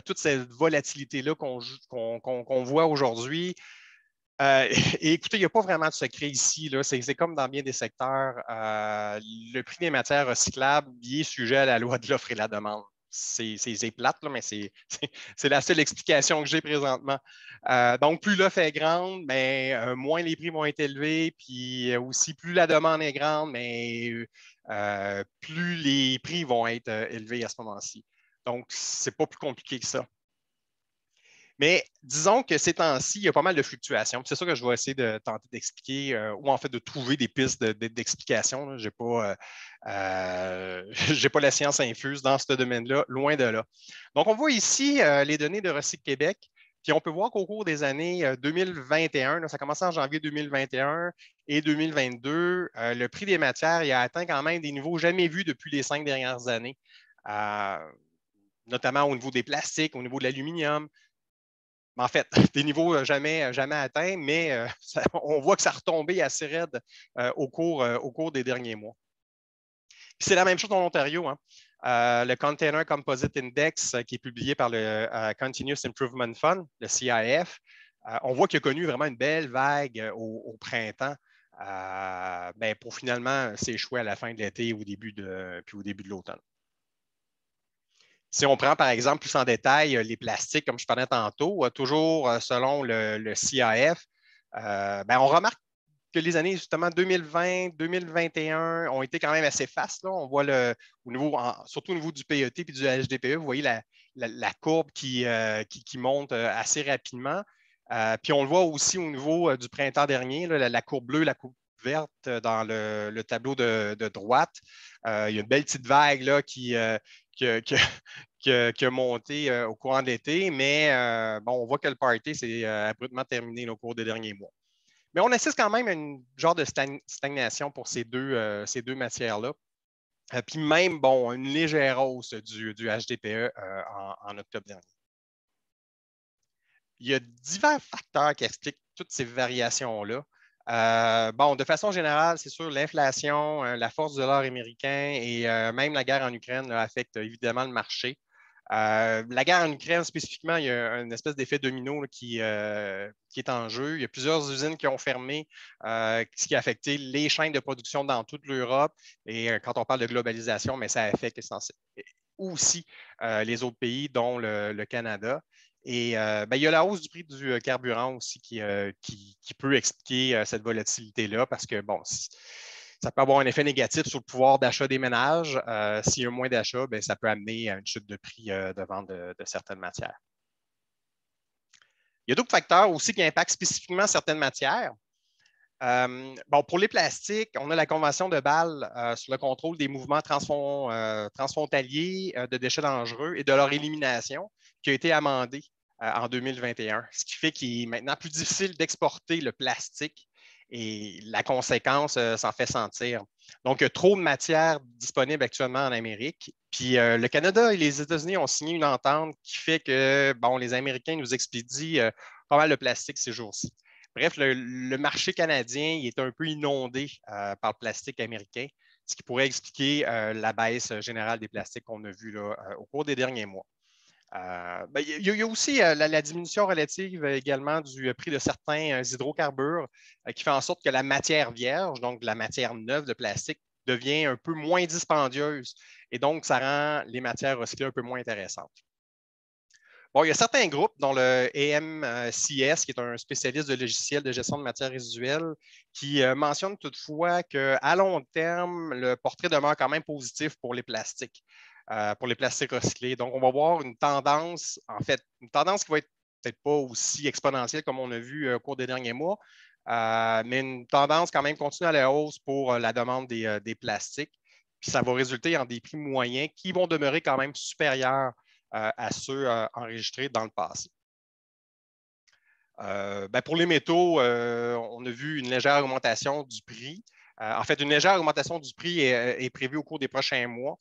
toute cette volatilité-là qu'on voit aujourd'hui? Et écoutez, il n'y a pas vraiment de secret ici. C'est comme dans bien des secteurs. Le prix des matières recyclables il est sujet à la loi de l'offre et de la demande. C'est plate, là, mais c'est la seule explication que j'ai présentement. Donc, plus l'offre est grande, mais moins les prix vont être élevés. Puis aussi, plus la demande est grande, mais plus les prix vont être élevés à ce moment-ci. Donc, ce n'est pas plus compliqué que ça. Mais disons que ces temps-ci, il y a pas mal de fluctuations. C'est ça que je vais essayer de tenter d'expliquer ou en fait de trouver des pistes d'explication. Je n'ai pas, pas la science infuse dans ce domaine-là, loin de là. Donc, on voit ici les données de Recyc Québec. Puis on peut voir qu'au cours des années 2021, là, ça a commencé en janvier 2021 et 2022, le prix des matières il a atteint quand même des niveaux jamais vus depuis les 5 dernières années, notamment au niveau des plastiques, au niveau de l'aluminium. En fait, des niveaux jamais atteints, mais on voit que ça a retombé assez raide au cours des derniers mois. C'est la même chose en Ontario. Hein. Le Container Composite Index, qui est publié par le Continuous Improvement Fund, le CIF, on voit qu'il a connu vraiment une belle vague au printemps pour finalement s'échouer à la fin de l'été puis au début de l'automne. Si on prend, par exemple, plus en détail les plastiques, comme je parlais tantôt, toujours selon le CIF, on remarque que les années, justement, 2020, 2021 ont été quand même assez fastes. Là. On voit surtout au niveau du PET et du HDPE, vous voyez la courbe qui monte assez rapidement. Puis on le voit aussi au niveau du printemps dernier, là, la courbe bleue, la courbe verte dans le tableau de droite. Il y a une belle petite vague là, qui a monté au courant de l'été, mais on voit que le party s'est abruptement terminé au cours des derniers mois. Mais on assiste quand même à une genre de stagnation pour ces deux matières-là. Puis même, une légère hausse du HDPE en octobre dernier. il y a divers facteurs qui expliquent toutes ces variations-là. De façon générale, c'est sûr, l'inflation, la force du dollar américain et même la guerre en Ukraine là, affectent évidemment le marché. La guerre en Ukraine, spécifiquement, il y a une espèce d'effet domino là, qui est en jeu. Il y a plusieurs usines qui ont fermé, ce qui a affecté les chaînes de production dans toute l'Europe. Et quand on parle de globalisation, mais ça affecte aussi les autres pays, dont le Canada. Et il y a la hausse du prix du carburant aussi qui peut expliquer cette volatilité-là parce que, bon, ça peut avoir un effet négatif sur le pouvoir d'achat des ménages. S'il y a moins d'achats, ça peut amener à une chute de prix de vente de certaines matières. Il y a d'autres facteurs aussi qui impactent spécifiquement certaines matières. Pour les plastiques, on a la Convention de Bâle sur le contrôle des mouvements transfrontaliers de déchets dangereux et de leur élimination qui a été amendée en 2021, ce qui fait qu'il est maintenant plus difficile d'exporter le plastique et la conséquence s'en fait sentir. Donc, il y a trop de matières disponibles actuellement en Amérique. Puis le Canada et les États-Unis ont signé une entente qui fait que les Américains nous expédient pas mal de plastique ces jours-ci. Bref, le marché canadien il est un peu inondé par le plastique américain, ce qui pourrait expliquer la baisse générale des plastiques qu'on a vue là, au cours des derniers mois. Il y a aussi la diminution relative également du prix de certains hydrocarbures qui fait en sorte que la matière vierge, donc la matière neuve de plastique, devient un peu moins dispendieuse et donc ça rend les matières recyclées un peu moins intéressantes. Il y a certains groupes, dont le AMCS, qui est un spécialiste de logiciels de gestion de matières résiduelles, qui mentionne toutefois qu'à long terme, le portrait demeure quand même positif pour les plastiques recyclés. Donc, on va voir une tendance, en fait, une tendance qui va être peut-être pas aussi exponentielle comme on a vu au cours des derniers mois, mais une tendance quand même continue à la hausse pour la demande des plastiques. Puis ça va résulter en des prix moyens qui vont demeurer quand même supérieurs à ceux enregistrés dans le passé. Pour les métaux, on a vu une légère augmentation du prix. En fait, une légère augmentation du prix est prévue au cours des prochains mois,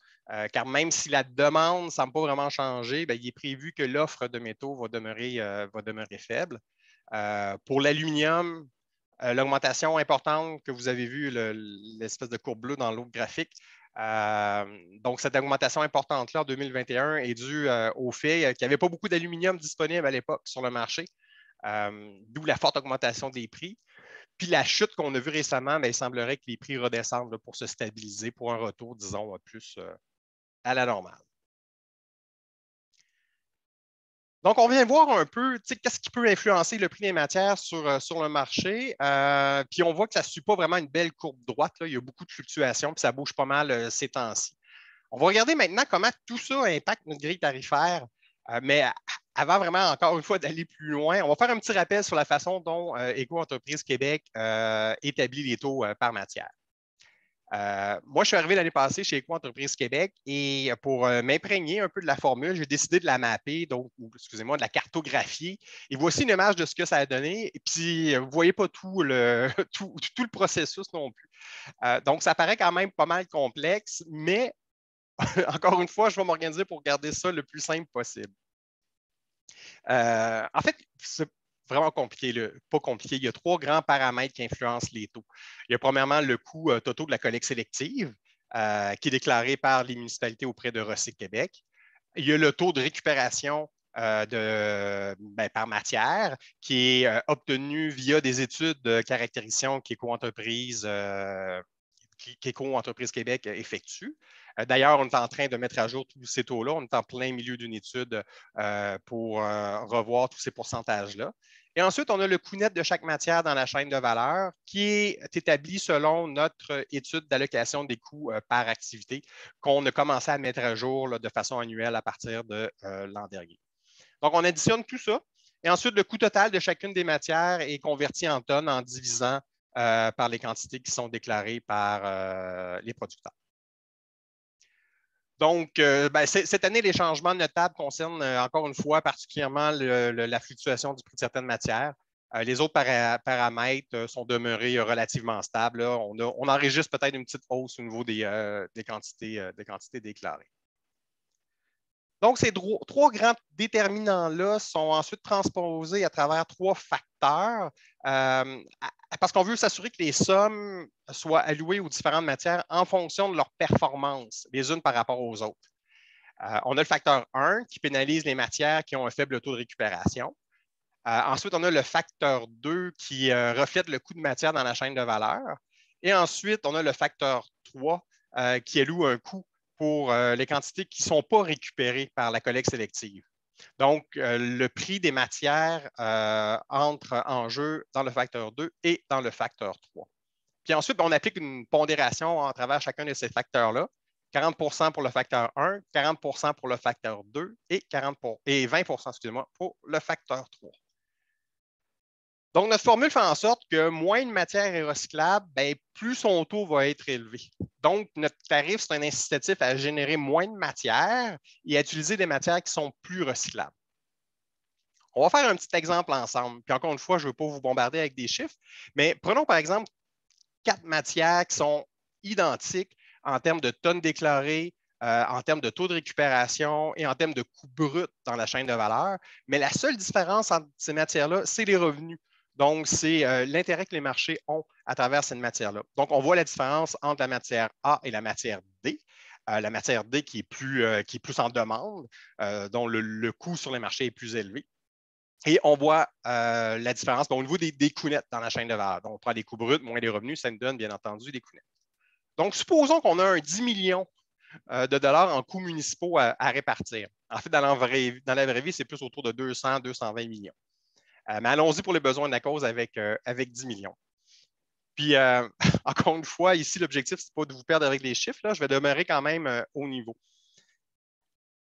car même si la demande ne semble pas vraiment changer, il est prévu que l'offre de métaux va demeurer faible. Pour l'aluminium, l'augmentation importante que vous avez vue, l'espèce de courbe bleue dans l'autre graphique, donc, cette augmentation importante-là en 2021 est due au fait qu'il n'y avait pas beaucoup d'aluminium disponible à l'époque sur le marché, d'où la forte augmentation des prix. Puis la chute qu'on a vue récemment, il semblerait que les prix redescendent là, pour se stabiliser, pour un retour, disons, plus à la normale. Donc, on vient voir un peu qu'est-ce qui peut influencer le prix des matières sur le marché. Puis on voit que ça ne suit pas vraiment une belle courbe droite. Là. Il y a beaucoup de fluctuations, puis ça bouge pas mal ces temps-ci. On va regarder maintenant comment tout ça impacte notre grille tarifaire. Mais avant vraiment, encore une fois, d'aller plus loin, on va faire un petit rappel sur la façon dont Éco-entreprise Québec établit les taux par matière. Moi, je suis arrivé l'année passée chez Éco-entreprise Québec et pour m'imprégner un peu de la formule, j'ai décidé de la mapper, donc, excusez-moi, de la cartographier. Et voici une image de ce que ça a donné. Et puis, vous ne voyez pas tout le, tout le processus non plus. Donc, ça paraît quand même pas mal complexe, mais encore une fois, je vais m'organiser pour garder ça le plus simple possible. En fait, c'est vraiment compliqué, pas compliqué. Il y a 3 grands paramètres qui influencent les taux. Il y a premièrement le coût total de la collecte sélective, qui est déclaré par les municipalités auprès de Recyc Québec. Il y a le taux de récupération par matière qui est obtenu via des études de caractérisation qu'Éco-entreprise Québec effectue. D'ailleurs, on est en train de mettre à jour tous ces taux-là. On est en plein milieu d'une étude pour revoir tous ces pourcentages-là. Et ensuite, on a le coût net de chaque matière dans la chaîne de valeur qui est établi selon notre étude d'allocation des coûts par activité qu'on a commencé à mettre à jour là, de façon annuelle à partir de l'an dernier. Donc, on additionne tout ça. Et ensuite, le coût total de chacune des matières est converti en tonnes en divisant par les quantités qui sont déclarées par les producteurs. Donc, cette année, les changements notables concernent encore une fois particulièrement la fluctuation du prix de certaines matières. Les autres paramètres sont demeurés relativement stables. Là. On enregistre peut-être une petite hausse au niveau des quantités déclarées. Donc, ces trois grands déterminants-là sont ensuite transposés à travers trois facteurs parce qu'on veut s'assurer que les sommes soient allouées aux différentes matières en fonction de leur performance, les unes par rapport aux autres. On a le facteur 1 qui pénalise les matières qui ont un faible taux de récupération. Ensuite, on a le facteur 2 qui reflète le coût de matière dans la chaîne de valeur. Et ensuite, on a le facteur 3 qui alloue un coût pour les quantités qui ne sont pas récupérées par la collecte sélective. Donc, le prix des matières entre en jeu dans le facteur 2 et dans le facteur 3. Puis ensuite, on applique une pondération à travers chacun de ces facteurs-là. 40 pour le facteur 1, 40 pour le facteur 2 et 20 excusez-moi, pour le facteur 3. Donc, notre formule fait en sorte que moins de matière est recyclable, bien, plus son taux va être élevé. Donc, notre tarif, c'est un incitatif à générer moins de matière et à utiliser des matières qui sont plus recyclables. On va faire un petit exemple ensemble. Puis encore une fois, je ne veux pas vous bombarder avec des chiffres, mais prenons par exemple 4 matières qui sont identiques en termes de tonnes déclarées, en termes de taux de récupération et en termes de coût brut dans la chaîne de valeur. Mais la seule différence entre ces matières-là, c'est les revenus. Donc, c'est l'intérêt que les marchés ont à travers cette matière-là. Donc, on voit la différence entre la matière A et la matière D. La matière D qui est plus en demande, dont le coût sur les marchés est plus élevé. Et on voit la différence au niveau des coûts nets dans la chaîne de valeur. Donc, on prend des coûts bruts moins les revenus, ça nous donne bien entendu des coûts nets. Donc, supposons qu'on a un 10 millions de dollars en coûts municipaux à répartir. En fait, dans la vraie vie, c'est plus autour de 200, 220 millions. Mais allons-y pour les besoins de la cause avec 10 millions. Puis, encore une fois, ici, l'objectif, ce n'est pas de vous perdre avec les chiffres. Là. Je vais demeurer quand même au niveau.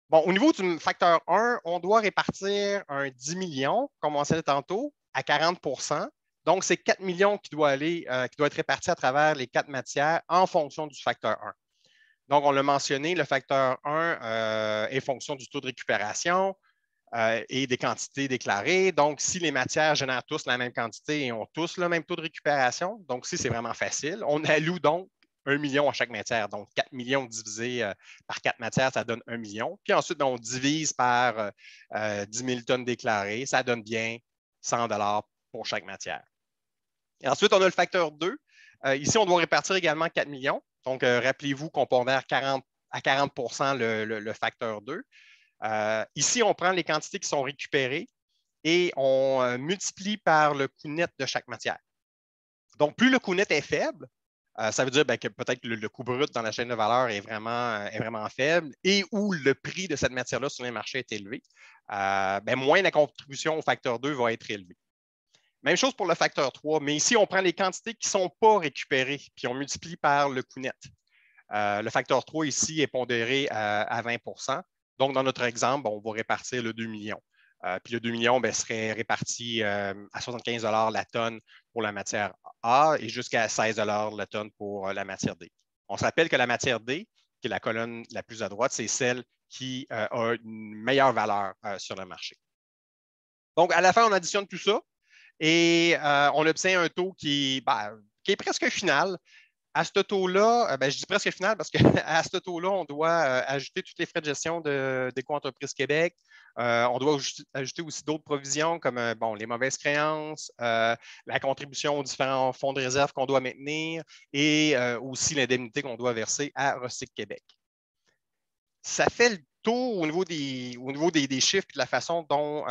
Bon, au niveau du facteur 1, on doit répartir un 10 millions, comme on mentionnait tantôt, à 40 %. Donc, c'est 4 millions qui doit être réparti à travers les 4 matières en fonction du facteur 1. Donc, on l'a mentionné, le facteur 1 est fonction du taux de récupération et des quantités déclarées. Donc, si les matières génèrent tous la même quantité et ont tous le même taux de récupération, donc si c'est vraiment facile, on alloue donc 1 million à chaque matière. Donc, 4 millions divisé par 4 matières, ça donne 1 million. Puis ensuite, on divise par 10 000 tonnes déclarées. Ça donne bien 100 $ pour chaque matière. Et ensuite, on a le facteur 2. Ici, on doit répartir également 4 millions. Donc, rappelez-vous qu'on pondère à 40 % le facteur 2. Ici, on prend les quantités qui sont récupérées et on multiplie par le coût net de chaque matière. Donc, plus le coût net est faible, ça veut dire que peut-être que le coût brut dans la chaîne de valeur est vraiment faible et où le prix de cette matière-là sur les marchés est élevé, moins la contribution au facteur 2 va être élevée. Même chose pour le facteur 3, mais ici, on prend les quantités qui ne sont pas récupérées, puis on multiplie par le coût net. Le facteur 3 ici est pondéré à 20 %. Donc, dans notre exemple, on va répartir le 2 millions. Puis le 2 millions serait réparti à 75 $ la tonne pour la matière A et jusqu'à 16 $ la tonne pour la matière D. On se rappelle que la matière D, qui est la colonne la plus à droite, c'est celle qui a une meilleure valeur sur le marché. Donc, à la fin, on additionne tout ça et on obtient un taux qui est presque final. À ce taux-là, je dis presque final parce qu'à ce taux-là, on doit ajouter tous les frais de gestion d'Éco-entreprise Québec. On doit ajouter aussi d'autres provisions comme les mauvaises créances, la contribution aux différents fonds de réserve qu'on doit maintenir et aussi l'indemnité qu'on doit verser à Recyc Québec. Ça fait le tour au niveau des chiffres et de la façon dont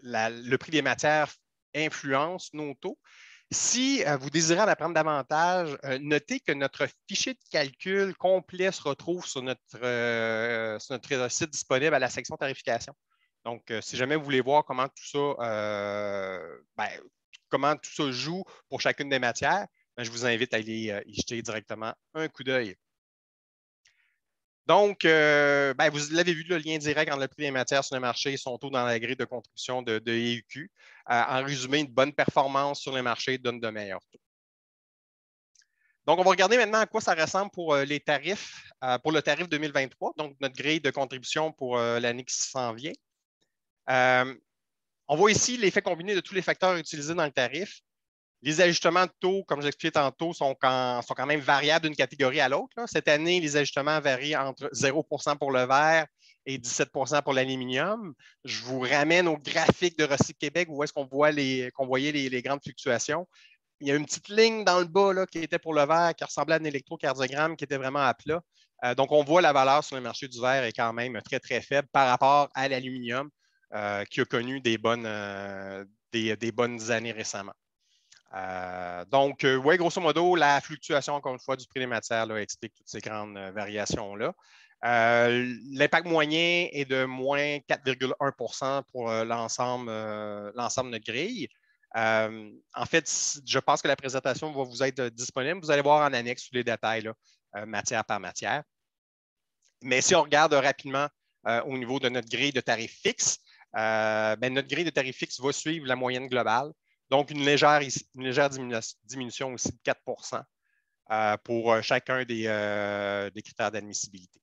le prix des matières influence nos taux. Si vous désirez en apprendre davantage, notez que notre fichier de calcul complet se retrouve sur notre site disponible à la section tarification. Donc, si jamais vous voulez voir comment tout ça joue pour chacune des matières, je vous invite à aller y jeter directement un coup d'œil. Donc, vous l'avez vu, le lien direct entre le prix des matières sur le marché et son taux dans la grille de contribution de EUQ. En résumé, une bonne performance sur les marchés donne de meilleurs taux. Donc, on va regarder maintenant à quoi ça ressemble pour les tarifs, pour le tarif 2023, donc notre grille de contribution pour l'année qui s'en vient. On voit ici l'effet combiné de tous les facteurs utilisés dans le tarif. Les ajustements de taux, comme j'expliquais tantôt, sont quand même variables d'une catégorie à l'autre. Cette année, les ajustements varient entre 0 pour le verre et 17 pour l'aluminium. Je vous ramène au graphique de Recycle Québec où est-ce qu'on voyait les grandes fluctuations. Il y a une petite ligne dans le bas là, qui était pour le verre, qui ressemblait à un électrocardiogramme, qui était vraiment à plat. Donc, on voit la valeur sur le marché du verre est quand même très, très faible par rapport à l'aluminium, qui a connu des bonnes années récemment. Donc, oui, grosso modo, la fluctuation, encore une fois, du prix des matières là, explique toutes ces grandes variations-là. L'impact moyen est de moins 4,1 pour l'ensemble de notre grille. En fait, je pense que la présentation va vous être disponible. Vous allez voir en annexe tous les détails, là, matière par matière. Mais si on regarde rapidement au niveau de notre grille de tarifs fixes, notre grille de tarifs fixes va suivre la moyenne globale. Donc, une légère diminution aussi de 4 pour chacun des critères d'admissibilité.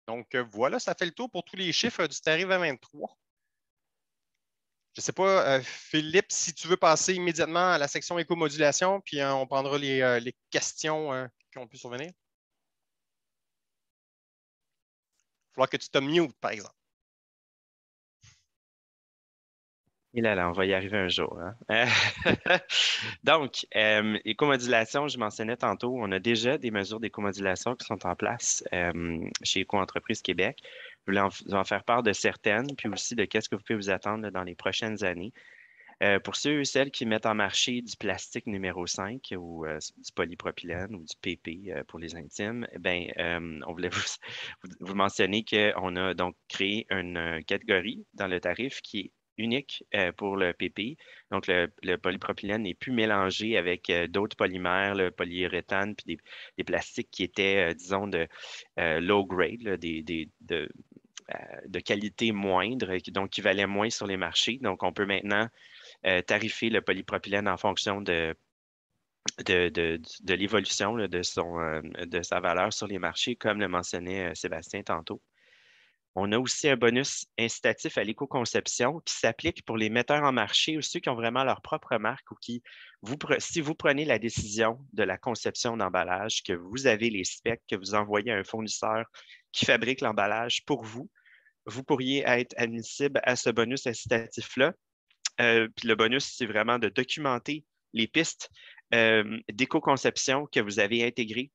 Donc, voilà, ça fait le tour pour tous les chiffres du tarif 23. Je ne sais pas, Philippe, si tu veux passer immédiatement à la section éco-modulation, puis on prendra les questions qui ont pu survenir. Il va falloir que tu te mutes, par exemple. Et là, on va y arriver un jour, hein? Donc, éco-modulation, je mentionnais tantôt, on a déjà des mesures d'éco-modulation qui sont en place chez Éco-entreprise Québec. Je voulais vous en faire part de certaines, puis aussi de qu'est-ce que vous pouvez vous attendre là, dans les prochaines années. Pour ceux et celles qui mettent en marché du plastique numéro 5 ou du polypropylène ou du PP pour les intimes, on voulait vous mentionner qu'on a donc créé une catégorie dans le tarif qui est unique pour le PP. Donc, le polypropylène n'est plus mélangé avec d'autres polymères, le polyuréthane, puis des plastiques qui étaient, disons, de low grade, là, de qualité moindre, donc qui valaient moins sur les marchés. Donc, on peut maintenant tarifer le polypropylène en fonction de l'évolution de sa valeur sur les marchés, comme le mentionnait Sébastien tantôt. On a aussi un bonus incitatif à l'éco-conception qui s'applique pour les metteurs en marché ou ceux qui ont vraiment leur propre marque ou si vous prenez la décision de la conception d'emballage, que vous avez les specs, que vous envoyez à un fournisseur qui fabrique l'emballage pour vous, vous pourriez être admissible à ce bonus incitatif-là. Puis le bonus, c'est vraiment de documenter les pistes d'éco-conception que vous avez intégrées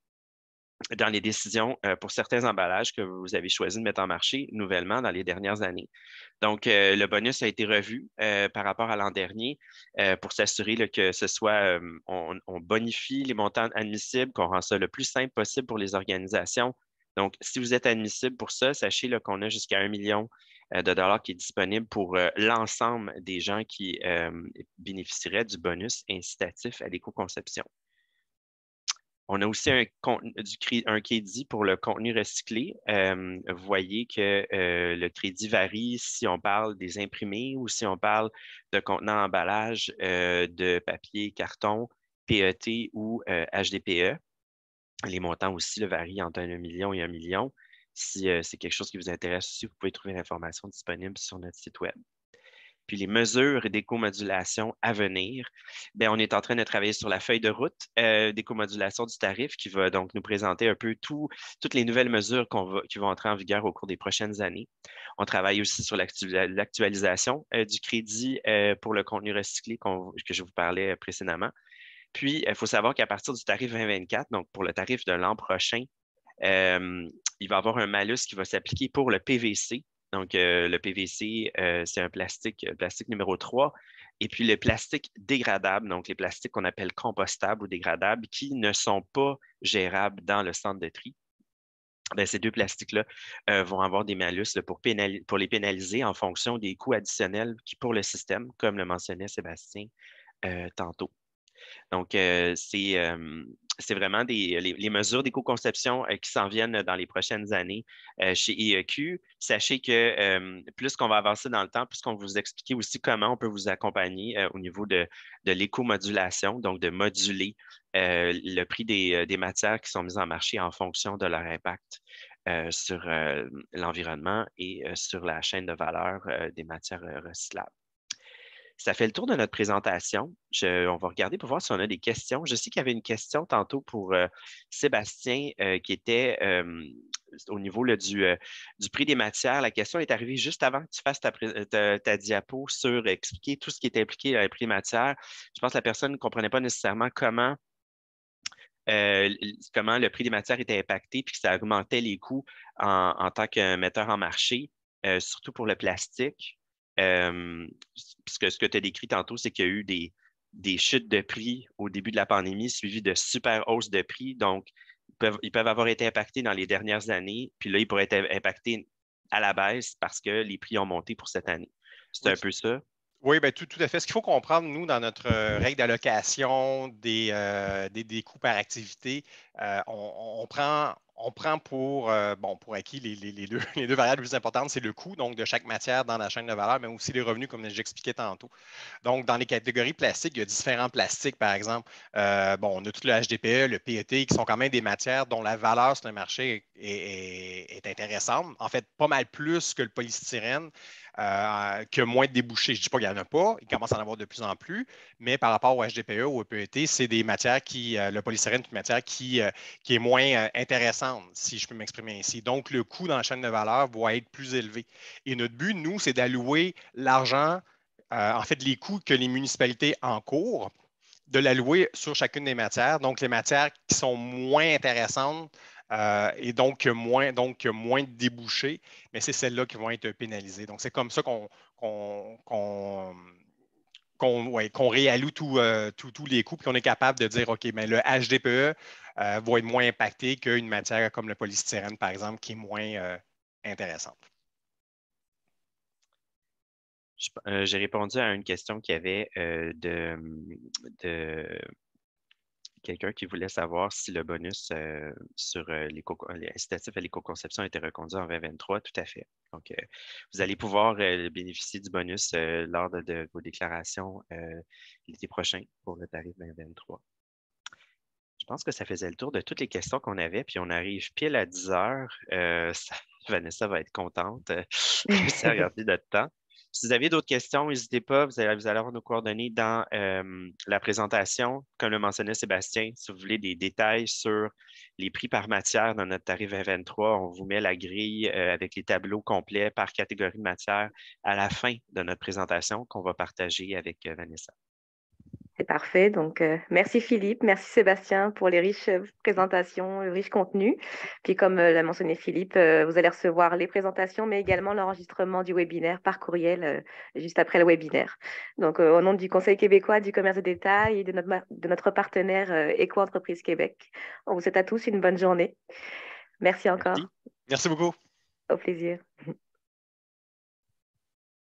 dans les décisions pour certains emballages que vous avez choisi de mettre en marché nouvellement dans les dernières années. Donc, le bonus a été revu par rapport à l'an dernier pour s'assurer que ce soit, on bonifie les montants admissibles, qu'on rend ça le plus simple possible pour les organisations. Donc, si vous êtes admissible pour ça, sachez qu'on a jusqu'à 1 million de dollars qui est disponible pour l'ensemble des gens qui bénéficieraient du bonus incitatif à l'éco-conception. On a aussi un crédit pour le contenu recyclé. Vous voyez que le crédit varie si on parle des imprimés ou si on parle de contenants emballage de papier, carton, PET ou HDPE. Les montants aussi varient entre 1 million et 1 million. Si c'est quelque chose qui vous intéresse aussi, vous pouvez trouver l'information disponible sur notre site Web. Puis les mesures d'éco-modulation à venir, on est en train de travailler sur la feuille de route d'éco-modulation du tarif qui va donc nous présenter un peu toutes les nouvelles mesures qui vont entrer en vigueur au cours des prochaines années. On travaille aussi sur l'actualisation du crédit pour le contenu recyclé que je vous parlais précédemment. Puis, il faut savoir qu'à partir du tarif 2024, donc pour le tarif de l'an prochain, il va y avoir un malus qui va s'appliquer pour le PVC. Donc, le PVC, c'est un plastique numéro 3. Et puis, le plastique dégradable, donc les plastiques qu'on appelle compostables ou dégradables, qui ne sont pas gérables dans le centre de tri. Ces deux plastiques-là vont avoir des malus là, pour les pénaliser en fonction des coûts additionnels pour le système, comme le mentionnait Sébastien tantôt. Donc, c'est vraiment les mesures d'éco-conception qui s'en viennent dans les prochaines années chez EEQ. Sachez que plus qu'on va avancer dans le temps, plus qu'on va vous expliquer aussi comment on peut vous accompagner au niveau de l'éco-modulation, donc de moduler le prix des matières qui sont mises en marché en fonction de leur impact sur l'environnement et sur la chaîne de valeur des matières recyclables. Ça fait le tour de notre présentation. On va regarder pour voir si on a des questions. Je sais qu'il y avait une question tantôt pour Sébastien qui était au niveau là, du prix des matières. La question est arrivée juste avant que tu fasses ta diapo sur expliquer tout ce qui est impliqué dans le prix des matières. Je pense que la personne ne comprenait pas nécessairement comment le prix des matières était impacté puis que ça augmentait les coûts en tant que metteur en marché, surtout pour le plastique. Puisque ce que tu as décrit tantôt, c'est qu'il y a eu des chutes de prix au début de la pandémie, suivies de super hausses de prix. Donc, ils peuvent avoir été impactés dans les dernières années, puis là, ils pourraient être impactés à la baisse parce que les prix ont monté pour cette année. C'est Oui, un peu ça. oui, bien, tout à fait. Ce qu'il faut comprendre, nous, dans notre règle d'allocation des coûts par activité, on prend pour acquis les deux variables les plus importantes, c'est le coût donc, de chaque matière dans la chaîne de valeur, mais aussi les revenus, comme j'expliquais tantôt. Donc, dans les catégories plastiques, il y a différents plastiques, par exemple. On a tout le HDPE, le PET, qui sont quand même des matières dont la valeur sur le marché est intéressante. En fait, pas mal plus que le polystyrène, que moins de débouchés. Je ne dis pas qu'il n'y en a pas, il commence à en avoir de plus en plus, mais par rapport au HDPE ou au PET, c'est des matières le polystyrène est une matière qui est moins intéressante, si je peux m'exprimer ainsi. Donc, le coût dans la chaîne de valeur va être plus élevé. Et notre but, nous, c'est d'allouer l'argent en fait, les coûts que les municipalités encourent, de l'allouer sur chacune des matières. Donc, les matières qui sont moins intéressantes et donc moins de débouchés, mais c'est celles-là qui vont être pénalisées. Donc, c'est comme ça qu'on réalloue tous les coûts, puis qu'on est capable de dire, OK, mais le HDPE va être moins impacté qu'une matière comme le polystyrène, par exemple, qui est moins intéressante. J'ai répondu à une question qu'il y avait de quelqu'un qui voulait savoir si le bonus sur l'incitatif à l'éco-conception était reconduit en 2023. Tout à fait. Donc, vous allez pouvoir bénéficier du bonus lors de vos déclarations l'été prochain pour le tarif 2023. Je pense que ça faisait le tour de toutes les questions qu'on avait, puis on arrive pile à 10 heures. Vanessa va être contente. Ça a regardé notre temps. Si vous avez d'autres questions, n'hésitez pas. Vous allez avoir nos coordonnées dans la présentation. Comme le mentionnait Sébastien, si vous voulez des détails sur les prix par matière dans notre tarif 2023, on vous met la grille avec les tableaux complets par catégorie de matière à la fin de notre présentation qu'on va partager avec Vanessa. C'est parfait. Donc, merci Philippe, merci Sébastien pour les riches présentations, le riche contenu. Puis, comme l'a mentionné Philippe, vous allez recevoir les présentations, mais également l'enregistrement du webinaire par courriel juste après le webinaire. Donc, au nom du Conseil québécois du commerce de détail et de notre partenaire Éco-entreprise Québec, on vous souhaite à tous une bonne journée. Merci encore. Merci. Merci beaucoup. Au plaisir.